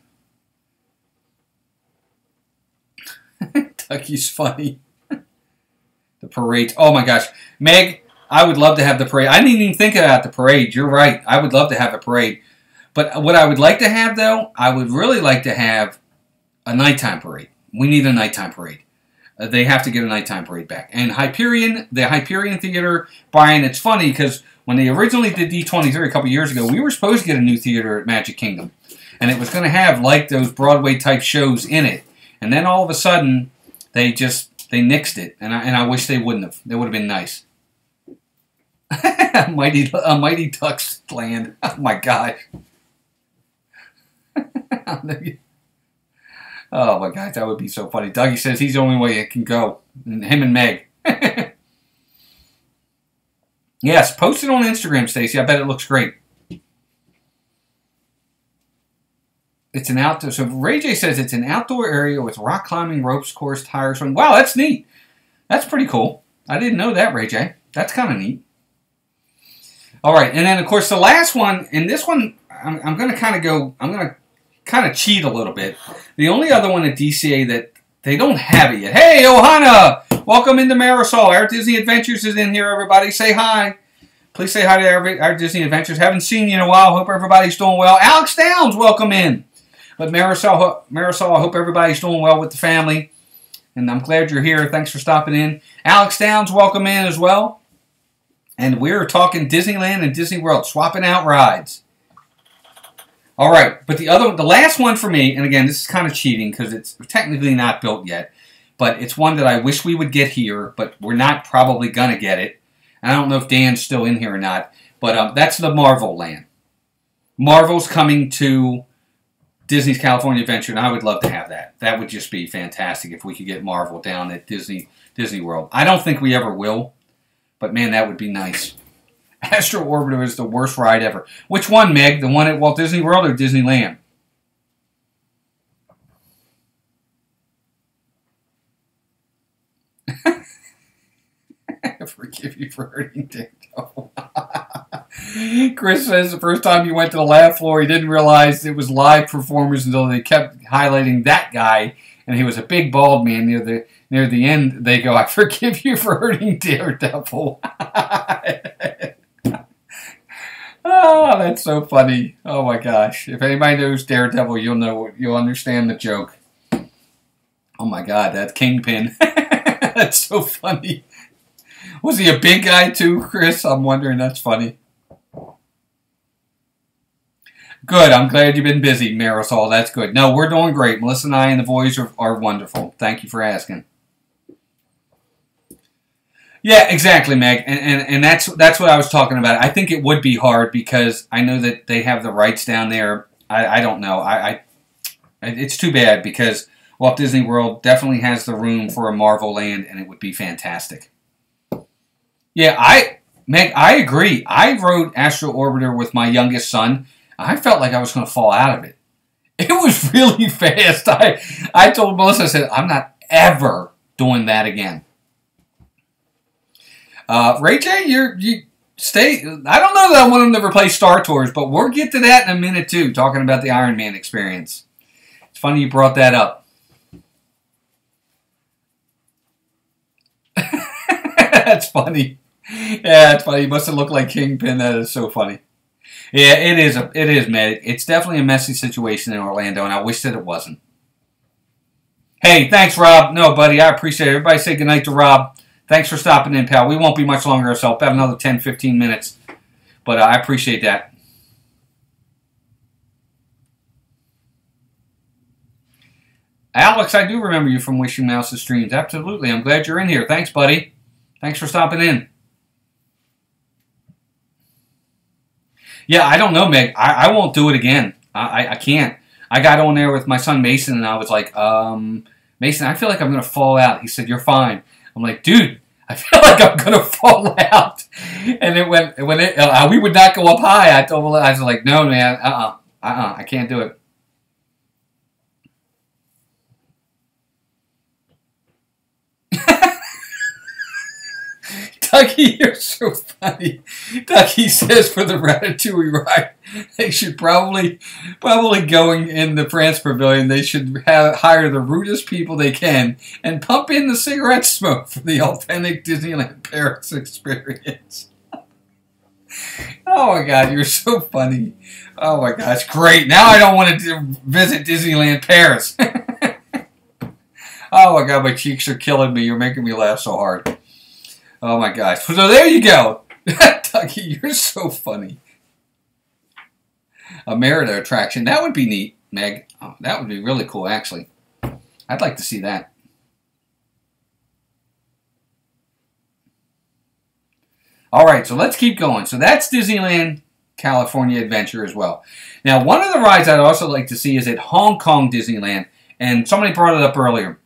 Ducky's funny. The parade. Oh, my gosh. Meg, I would love to have the parade. I didn't even think about the parade. You're right. I would love to have a parade. But what I would like to have, though, I would really like to have a nighttime parade. We need a nighttime parade. They have to get a nighttime parade back. And Hyperion, the Hyperion Theater, Brian, it's funny because when they originally did D23 a couple years ago, we were supposed to get a new theater at Magic Kingdom. And it was going to have, like, those Broadway-type shows in it. And then all of a sudden, they nixed it. And I wish they wouldn't have. That would have been nice. Mighty Ducks Land. Oh, my gosh. Oh my gosh, that would be so funny. Dougie says he's the only way it can go. Him and Meg. Yes, post it on Instagram, Stacy. I bet it looks great. It's an outdoor. So Ray J says it's an outdoor area with rock climbing, ropes course, tires. Wow, that's neat. That's pretty cool. I didn't know that, Ray J. That's kind of neat. All right, and then of course the last one, and this one I'm going to kind of go. I'm going to kind of cheat a little bit. The only other one at DCA that they don't have it yet. Hey, Ohana! Welcome into Marisol. Our Disney Adventures is in here, everybody. Say hi. Please say hi to our Disney Adventures. Haven't seen you in a while. Hope everybody's doing well. Alex Downs, welcome in. But Marisol, I hope everybody's doing well with the family. And I'm glad you're here. Thanks for stopping in. Alex Downs, welcome in as well. And we're talking Disneyland and Disney World, swapping out rides. All right, but the last one for me, and again, this is kind of cheating because it's technically not built yet, but it's one that I wish we would get here, but we're not probably going to get it. And I don't know if Dan's still in here or not, but that's the Marvel Land. Marvel's coming to Disney's California Adventure, and I would love to have that. That would just be fantastic if we could get Marvel down at Disney World. I don't think we ever will, but man, that would be nice. Astro Orbiter is the worst ride ever. Which one, Meg? The one at Walt Disney World or Disneyland? Forgive you for hurting Daredevil. Chris says the first time he went to the lab floor, he didn't realize it was live performers until they kept highlighting that guy, and he was a big bald man near the end. They go, I forgive you for hurting Daredevil. Oh, that's so funny. Oh my gosh. If anybody knows Daredevil, you'll understand the joke. Oh my god, that Kingpin. That's so funny. Was he a big guy too, Chris? I'm wondering. That's funny. Good. I'm glad you've been busy, Marisol. That's good. No, we're doing great. Melissa and I and the boys are wonderful. Thank you for asking. Yeah, exactly, Meg, and that's what I was talking about. I think it would be hard because I know that they have the rights down there. I don't know. It's too bad because Walt Disney World definitely has the room for a Marvel Land, and it would be fantastic. Yeah, Meg, I agree. I rode Astro Orbiter with my youngest son. I felt like I was going to fall out of it. It was really fast. I told Melissa, I said, I'm not ever doing that again. Ray J, you stay. I don't know that I want him to replace Star Tours, but we'll get to that in a minute too, talking about the Iron Man experience. It's funny you brought that up. That's funny. Yeah, it's funny. He must have looked like Kingpin. That is so funny. Yeah, it is, man. It's definitely a messy situation in Orlando, and I wish that it wasn't. Hey, thanks, Rob. No, buddy, I appreciate it. Everybody say goodnight to Rob. Thanks for stopping in, pal. We won't be much longer ourselves. About another 10, 15 minutes. But I appreciate that. Alex, I do remember you from Wishing Mouse's streams. Absolutely. I'm glad you're in here. Thanks, buddy. Thanks for stopping in. Yeah, I don't know, Meg. I won't do it again. I can't. I got on there with my son Mason, and I was like, Mason, I feel like I'm going to fall out. He said, you're fine. I'm like, dude, I feel like I'm gonna fall out. And we would not go up high. I was like, no, man, I can't do it. Dougie, you're so funny. Dougie says for the Ratatouille ride, they should probably going in the France Pavilion, they should hire the rudest people they can and pump in the cigarette smoke for the authentic Disneyland Paris experience. Oh my God, you're so funny. Oh my gosh, great. Now I don't want to visit Disneyland Paris. Oh my God, my cheeks are killing me. You're making me laugh so hard. Oh my gosh. So there you go. Dougie, you're so funny. A Merida attraction. That would be neat, Meg. Oh, that would be really cool, actually. I'd like to see that. All right, so let's keep going. So that's Disneyland California Adventure as well. Now, one of the rides I'd also like to see is at Hong Kong Disneyland. And somebody brought it up earlier.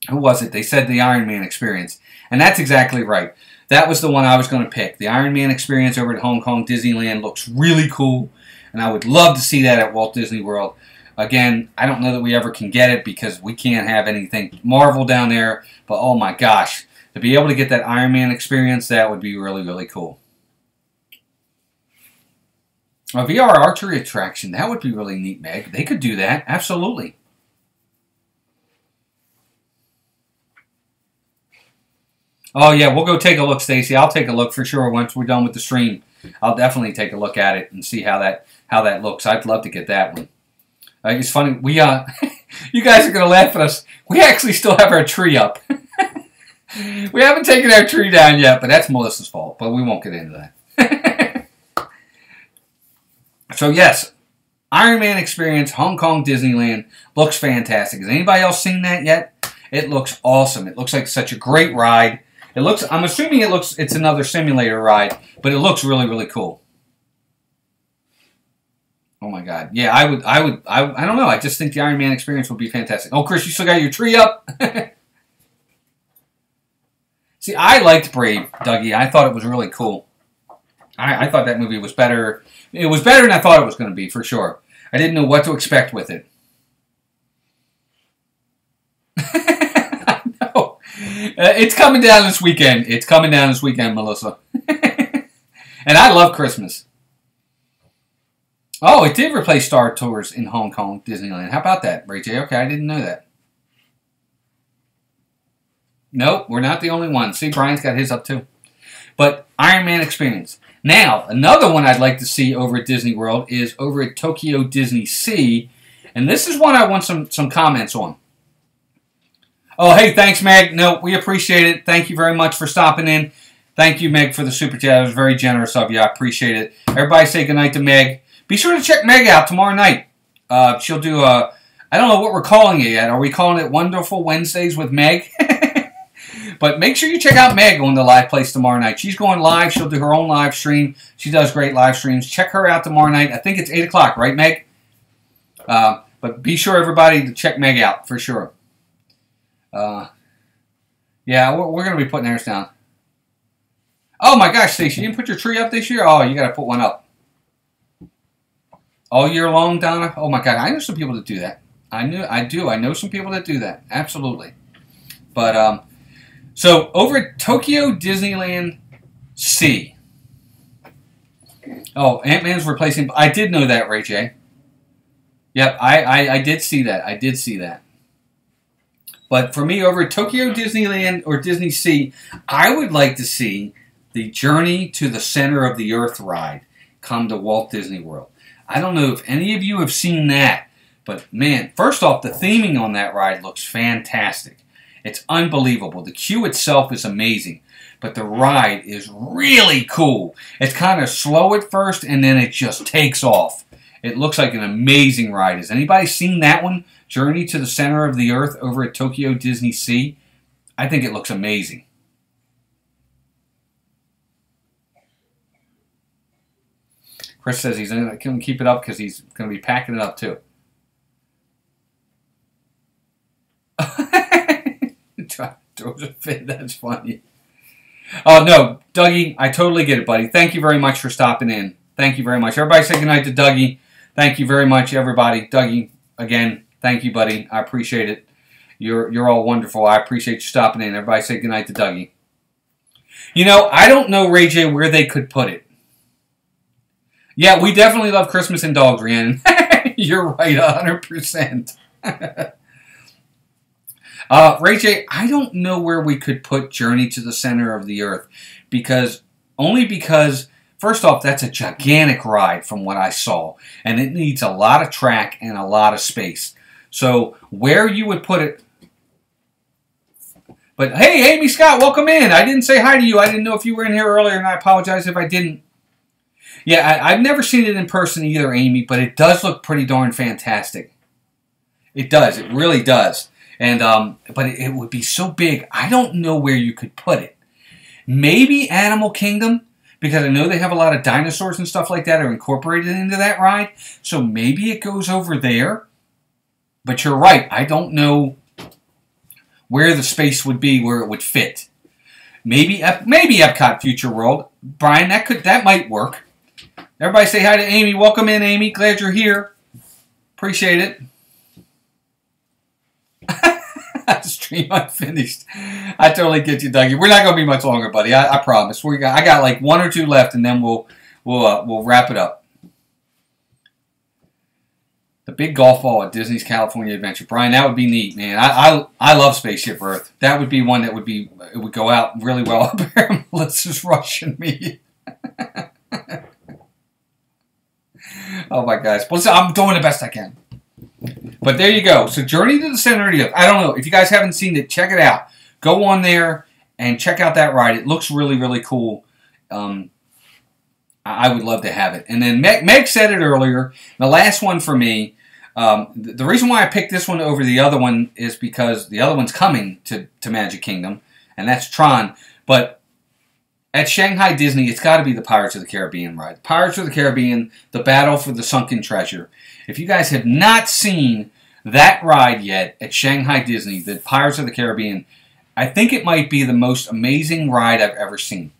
Who was it? They said the Iron Man experience. And that's exactly right. That was the one I was going to pick. The Iron Man experience over at Hong Kong Disneyland looks really cool. And I would love to see that at Walt Disney World. Again, I don't know that we ever can get it because we can't have anything Marvel down there. But oh my gosh, to be able to get that Iron Man experience, that would be really, really cool. A VR archery attraction, that would be really neat, Meg. They could do that, absolutely. Oh yeah, we'll go take a look, Stacy. I'll take a look for sure once we're done with the stream. I'll definitely take a look at it and see how that looks. I'd love to get that one. It's funny. We you guys are gonna laugh at us. We actually still have our tree up. We haven't taken our tree down yet, but that's Melissa's fault. But we won't get into that. So yes, Iron Man experience, Hong Kong Disneyland looks fantastic. Has anybody else seen that yet? It looks awesome. It looks like such a great ride. It looks. I'm assuming it's another simulator ride, but it looks really, really cool. Oh my God. Yeah, I don't know. I just think the Iron Man experience would be fantastic. Oh, Chris, you still got your tree up? See, I liked Brave, Dougie. I thought it was really cool. I thought that movie was better. It was better than I thought it was going to be, for sure. I didn't know what to expect with it. I know. It's coming down this weekend. It's coming down this weekend, Melissa. And I love Christmas. Oh, it did replace Star Tours in Hong Kong Disneyland. How about that, Ray J? Okay, I didn't know that. Nope, we're not the only one. See, Brian's got his up too. But Iron Man experience. Now, another one I'd like to see over at Disney World is over at Tokyo Disney Sea. And this is one I want some comments on. Oh, hey, thanks, Meg. No, we appreciate it. Thank you very much for stopping in. Thank you, Meg, for the super chat. It was very generous of you. I appreciate it. Everybody say goodnight to Meg. Be sure to check Meg out tomorrow night. She'll do a... I don't know what we're calling it yet. Are we calling it Wonderful Wednesdays with Meg? But make sure you check out Meg on the live place tomorrow night. She's going live. She'll do her own live stream. She does great live streams. Check her out tomorrow night. I think it's 8 o'clock, right, Meg? But be sure, everybody, to check Meg out, for sure. Yeah, we're going to be putting ours down. Oh, my gosh, Stacey, you didn't put your tree up this year? Oh, you got to put one up. All year long, Donna? Oh, my God, I know some people that do that. I know some people that do that. Absolutely. But, so, over at Tokyo Disneyland Sea. Oh, Ant-Man's replacing... I did know that, Ray J. Yep, I did see that. I did see that. But for me, over at Tokyo Disneyland or Disney Sea, I would like to see the Journey to the Center of the Earth ride come to Walt Disney World. I don't know if any of you have seen that, but man, first off, the theming on that ride looks fantastic. It's unbelievable. The queue itself is amazing, but the ride is really cool. It's kind of slow at first, and then it just takes off. It looks like an amazing ride. Has anybody seen that one? Journey to the Center of the Earth over at Tokyo Disney Sea? I think it looks amazing. Chris says he's going to keep it up because he's going to be packing it up too. Throws a fit. That's funny. Oh, no, Dougie, I totally get it, buddy. Thank you very much for stopping in. Thank you very much. Everybody say goodnight to Dougie. Thank you very much, everybody. Dougie, again, thank you, buddy. I appreciate it. You're all wonderful. I appreciate you stopping in. Everybody say goodnight to Dougie. You know, I don't know, Ray J, where they could put it. Yeah, we definitely love Christmas and dogs, Rhiannon. You're right, 100%. Ray J, I don't know where we could put Journey to the Center of the Earth. Because, first off, that's a gigantic ride from what I saw. And it needs a lot of track and a lot of space. So, where you would put it... But, hey, Amy Scott, welcome in. I didn't say hi to you. I didn't know if you were in here earlier, and I apologize if I didn't. Yeah, I've never seen it in person either, Amy, but it does look pretty darn fantastic. It does. It really does. And but it would be so big, I don't know where you could put it. Maybe Animal Kingdom, because I know they have a lot of dinosaurs and stuff like that are incorporated into that ride. So maybe it goes over there. But you're right. I don't know where the space would be, where it would fit. Maybe Epcot Future World. Brian, that might work. Everybody say hi to Amy. Welcome in, Amy. Glad you're here. Appreciate it. Stream unfinished. I totally get you, Dougie. We're not going to be much longer, buddy. I promise. I got like 1 or 2 left, and then we'll wrap it up. The big golf ball at Disney's California Adventure, Brian. That would be neat, man. I love Spaceship Earth. That would be one that would go out really well up here. Melissa's rushing me. Oh my gosh. Well, I'm doing the best I can. But there you go. So Journey to the Center of the Earth. I don't know. If you guys haven't seen it, check it out. Go on there and check out that ride. It looks really, really cool. I would love to have it. And then Meg said it earlier. The last one for me, the reason why I picked this one over the other one is because the other one's coming to Magic Kingdom, and that's Tron. But at Shanghai Disney, it's got to be the Pirates of the Caribbean ride. Pirates of the Caribbean, the Battle for the Sunken Treasure. If you guys have not seen that ride yet at Shanghai Disney, the Pirates of the Caribbean, I think it might be the most amazing ride I've ever seen.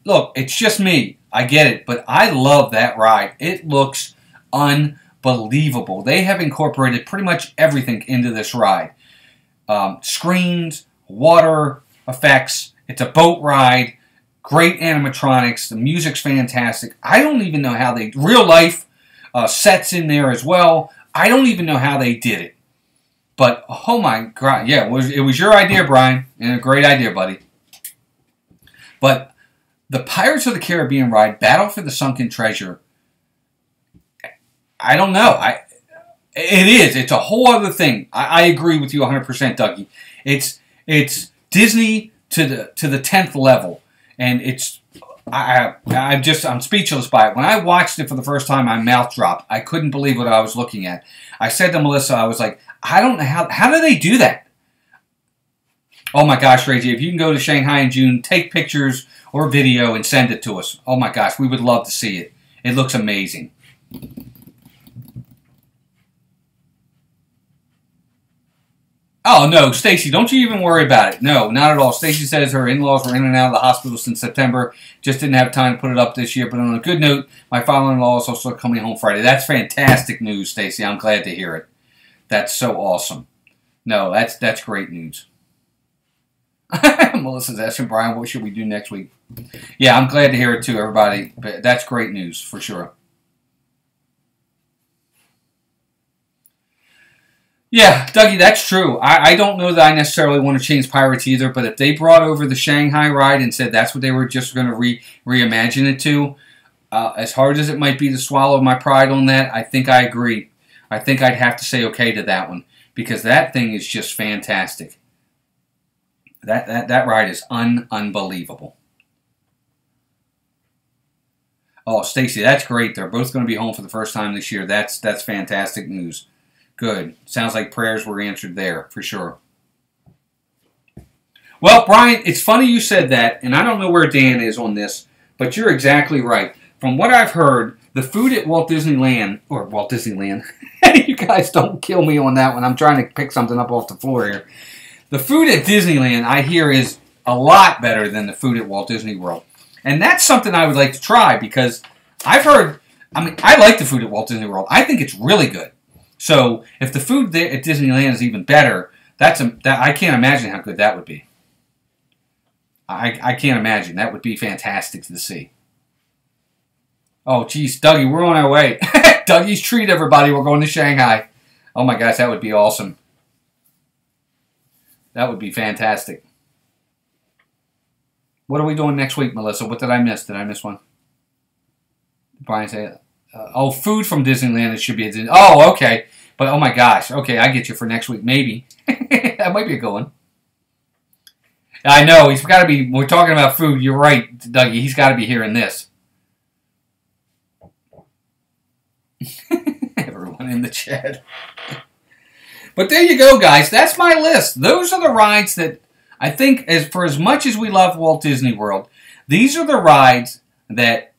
Look, it's just me. I get it, but I love that ride. It looks unbelievable. They have incorporated pretty much everything into this ride. Screens, water effects. It's a boat ride. Great animatronics. The music's fantastic. I don't even know how they... Real life sets in there as well. I don't even know how they did it. But, oh my God. Yeah, it was your idea, Brian. And a great idea, buddy. But the Pirates of the Caribbean ride, Battle for the Sunken Treasure, I don't know. It is. It's a whole other thing. I agree with you 100%, Dougie. It's Disney to the 10th level. And I'm speechless by it. When I watched it for the first time, my mouth dropped. I couldn't believe what I was looking at. I said to Melissa, I was like, I don't know how do they do that? Oh my gosh, Reggie, if you can go to Shanghai in June, take pictures or video and send it to us. Oh my gosh, we would love to see it. It looks amazing. Oh, no, Stacy, don't you even worry about it. No, not at all. Stacy says her in-laws were in and out of the hospital since September. Just didn't have time to put it up this year. But on a good note, my father-in-law is also coming home Friday. That's fantastic news, Stacy. I'm glad to hear it. That's so awesome. No, that's great news. Melissa's asking Brian, what should we do next week? Yeah, I'm glad to hear it too, everybody. But that's great news, for sure. Yeah, Dougie, that's true. I don't know that I necessarily want to change Pirates either, but if they brought over the Shanghai ride and said that's what they were just going to reimagine it to, as hard as it might be to swallow my pride on that, I think I agree. I think I'd have to say okay to that one, because that thing is just fantastic. That ride is unbelievable. Oh, Stacy, that's great. They're both going to be home for the first time this year. That's fantastic news. Good. Sounds like prayers were answered there, for sure. Well, Brian, it's funny you said that, and I don't know where Dan is on this, but you're exactly right. From what I've heard, the food at Walt Disneyland, you guys don't kill me on that one. I'm trying to pick something up off the floor here. The food at Disneyland, I hear, is a lot better than the food at Walt Disney World. And that's something I would like to try because I've heard, I mean, I like the food at Walt Disney World. I think it's really good. So if the food there at Disneyland is even better, I can't imagine how good that would be. I can't imagine. That would be fantastic to see. Oh, geez, Dougie, we're on our way. Dougie's treat, everybody. We're going to Shanghai. Oh, my gosh, that would be awesome. That would be fantastic. What are we doing next week, Melissa? What did I miss? Did I miss one? Brian said, oh, food from Disneyland. It should be. Oh, okay. But, oh, my gosh. Okay, I get you for next week. Maybe. That might be a good one. I know. He's got to be. We're talking about food. You're right, Dougie. He's got to be hearing this. Everyone in the chat. But there you go, guys. That's my list. Those are the rides that I think, for as much as we love Walt Disney World, these are the rides that,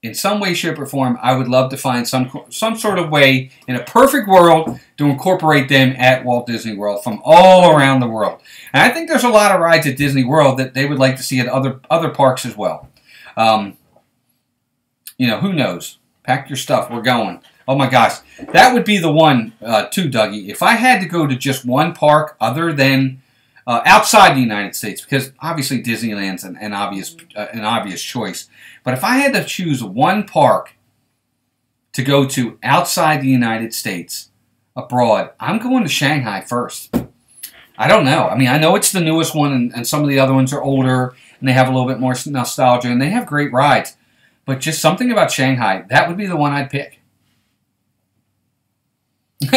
in some way, shape, or form, I would love to find some sort of way in a perfect world to incorporate them at Walt Disney World from all around the world. And I think there's a lot of rides at Disney World that they would like to see at other parks as well. You know, who knows? Pack your stuff. We're going. Oh my gosh, that would be the one too, Dougie. If I had to go to just one park other than outside the United States, because obviously Disneyland's an obvious choice, but if I had to choose one park to go to outside the United States, abroad, I'm going to Shanghai first. I don't know. I mean, I know it's the newest one, and some of the other ones are older, and they have a little bit more nostalgia, and they have great rides. But just something about Shanghai, that would be the one I'd pick.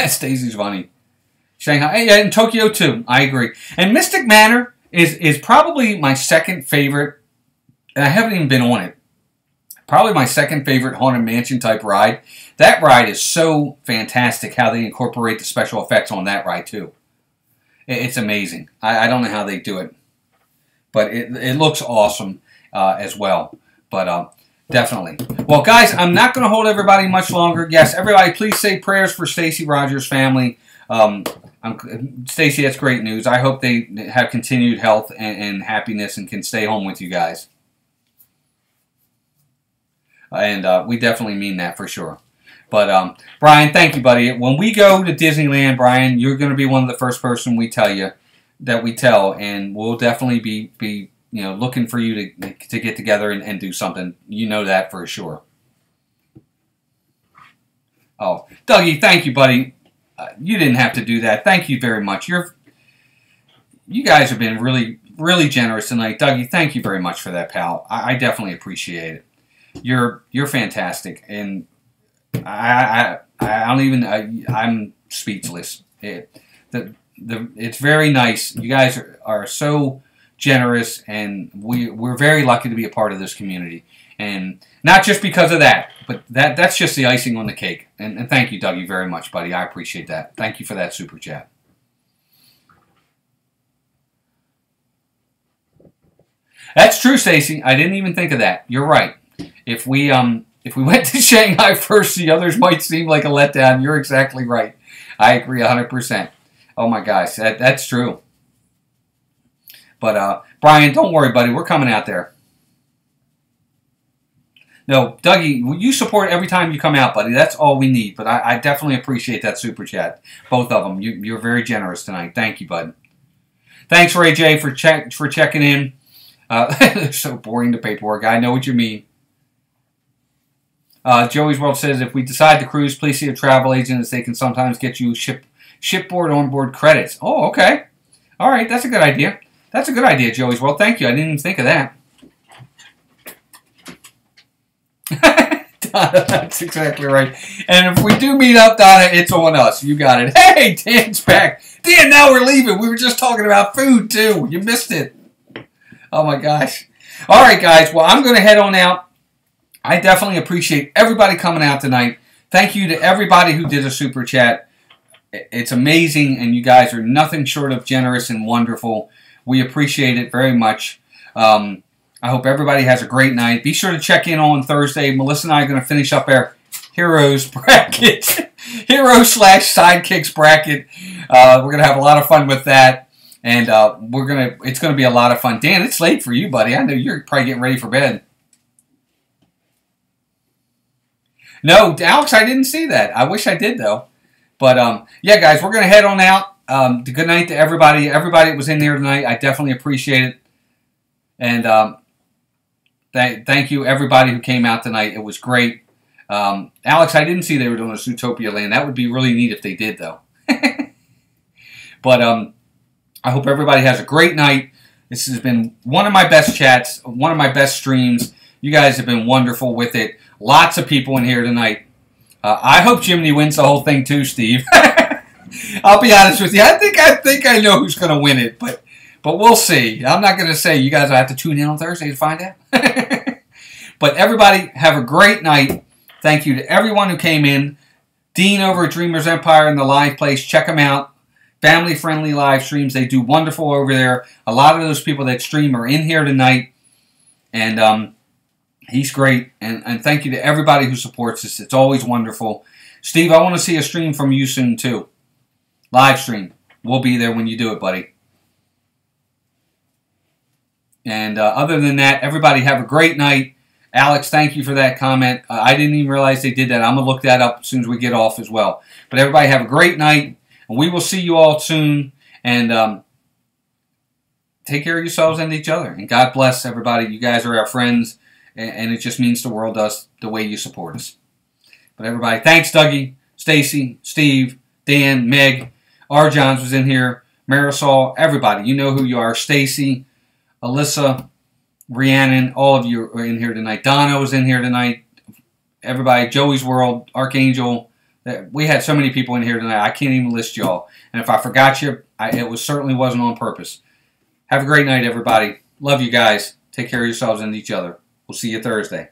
Stacey's funny. Shanghai, and Tokyo too. I agree. And Mystic Manor is probably my second favorite, and I haven't even been on it. Probably my second favorite Haunted Mansion type ride. That ride is so fantastic how they incorporate the special effects on that ride too. It's amazing. I don't know how they do it, but it looks awesome as well. But definitely. Well, guys, I'm not going to hold everybody much longer. Yes, everybody, please say prayers for Stacy Rogers' family. Stacy, that's great news. I hope they have continued health and happiness and can stay home with you guys. And we definitely mean that for sure. But, Brian, thank you, buddy. When we go to Disneyland, Brian, you're going to be one of the first person we tell, and we'll definitely be looking for you to get together and do something. You know that for sure. Oh, Dougie, thank you, buddy. You didn't have to do that. Thank you very much. You guys have been really, really generous tonight. Dougie, thank you very much for that, pal. I definitely appreciate it. You're fantastic, and I don't even. I'm speechless. It's very nice. You guys are so generous, and we're very lucky to be a part of this community, and not just because of that, but that's just the icing on the cake. And thank you, Dougie, very much, buddy. I appreciate that. Thank you for that super chat. That's true, Stacy. I didn't even think of that. You're right. If we went to Shanghai first, the others might seem like a letdown. You're exactly right. I agree 100%. Oh my gosh, that's true. But Brian, don't worry, buddy. We're coming out there. No, Dougie, you support every time you come out, buddy. That's all we need. But I definitely appreciate that super chat. Both of them. You're very generous tonight. Thank you, bud. Thanks, Ray J, for checking in. So boring, the paperwork. I know what you mean. Joey's World says, if we decide to cruise, please see a travel agent, as they can sometimes get you shipboard onboard credits. Oh, okay. All right, that's a good idea. That's a good idea, Joey's World. Thank you. I didn't even think of that. Donna, that's exactly right. And if we do meet up, Donna, it's on us. You got it. Hey, Dan's back. Dan, now we're leaving. We were just talking about food, too. You missed it. Oh, my gosh. All right, guys. Well, I'm going to head on out. I definitely appreciate everybody coming out tonight. Thank you to everybody who did a super chat. It's amazing, and you guys are nothing short of generous and wonderful. We appreciate it very much. I hope everybody has a great night. Be sure to check in on Thursday. Melissa and I are going to finish up our Heroes bracket. Hero/Sidekicks bracket. We're going to have a lot of fun with that. And it's gonna be a lot of fun. Dan, it's late for you, buddy. I know you're probably getting ready for bed. No, Alex, I didn't see that. I wish I did, though. But, yeah, guys, we're going to head on out. Good night to everybody. Everybody that was in there tonight, I definitely appreciate it. And thank you, everybody who came out tonight. It was great. Alex, I didn't see they were doing a Zootopia Land. That would be really neat if they did, though. But I hope everybody has a great night. This has been one of my best chats, one of my best streams. You guys have been wonderful with it. Lots of people in here tonight. I hope Jiminy wins the whole thing too, Steve. I'll be honest with you. I think I know who's going to win it, but we'll see. I'm not going to say. You guys will have to tune in on Thursday to find out. But everybody, have a great night. Thank you to everyone who came in. Dean over at Dreamers Empire in the live place. Check them out. Family-friendly live streams. They do wonderful over there. A lot of those people that stream are in here tonight. And he's great. And thank you to everybody who supports us. It's always wonderful. Steve, I want to see a stream from you soon, too. Live stream. We'll be there when you do it, buddy. And other than that, everybody have a great night. Alex, thank you for that comment. I didn't even realize they did that. I'm going to look that up as soon as we get off as well. But everybody have a great night. And we will see you all soon. And take care of yourselves and each other. And God bless everybody. You guys are our friends. And it just means the world to us the way you support us. But everybody, thanks, Dougie, Stacy, Steve, Dan, Meg, R. Johns was in here, Marisol, everybody. You know who you are. Stacy, Alyssa, Rhiannon, all of you are in here tonight. Donna was in here tonight. Everybody, Joey's World, Archangel. We had so many people in here tonight. I can't even list y'all. And if I forgot you, it certainly wasn't on purpose. Have a great night, everybody. Love you guys. Take care of yourselves and each other. We'll see you Thursday.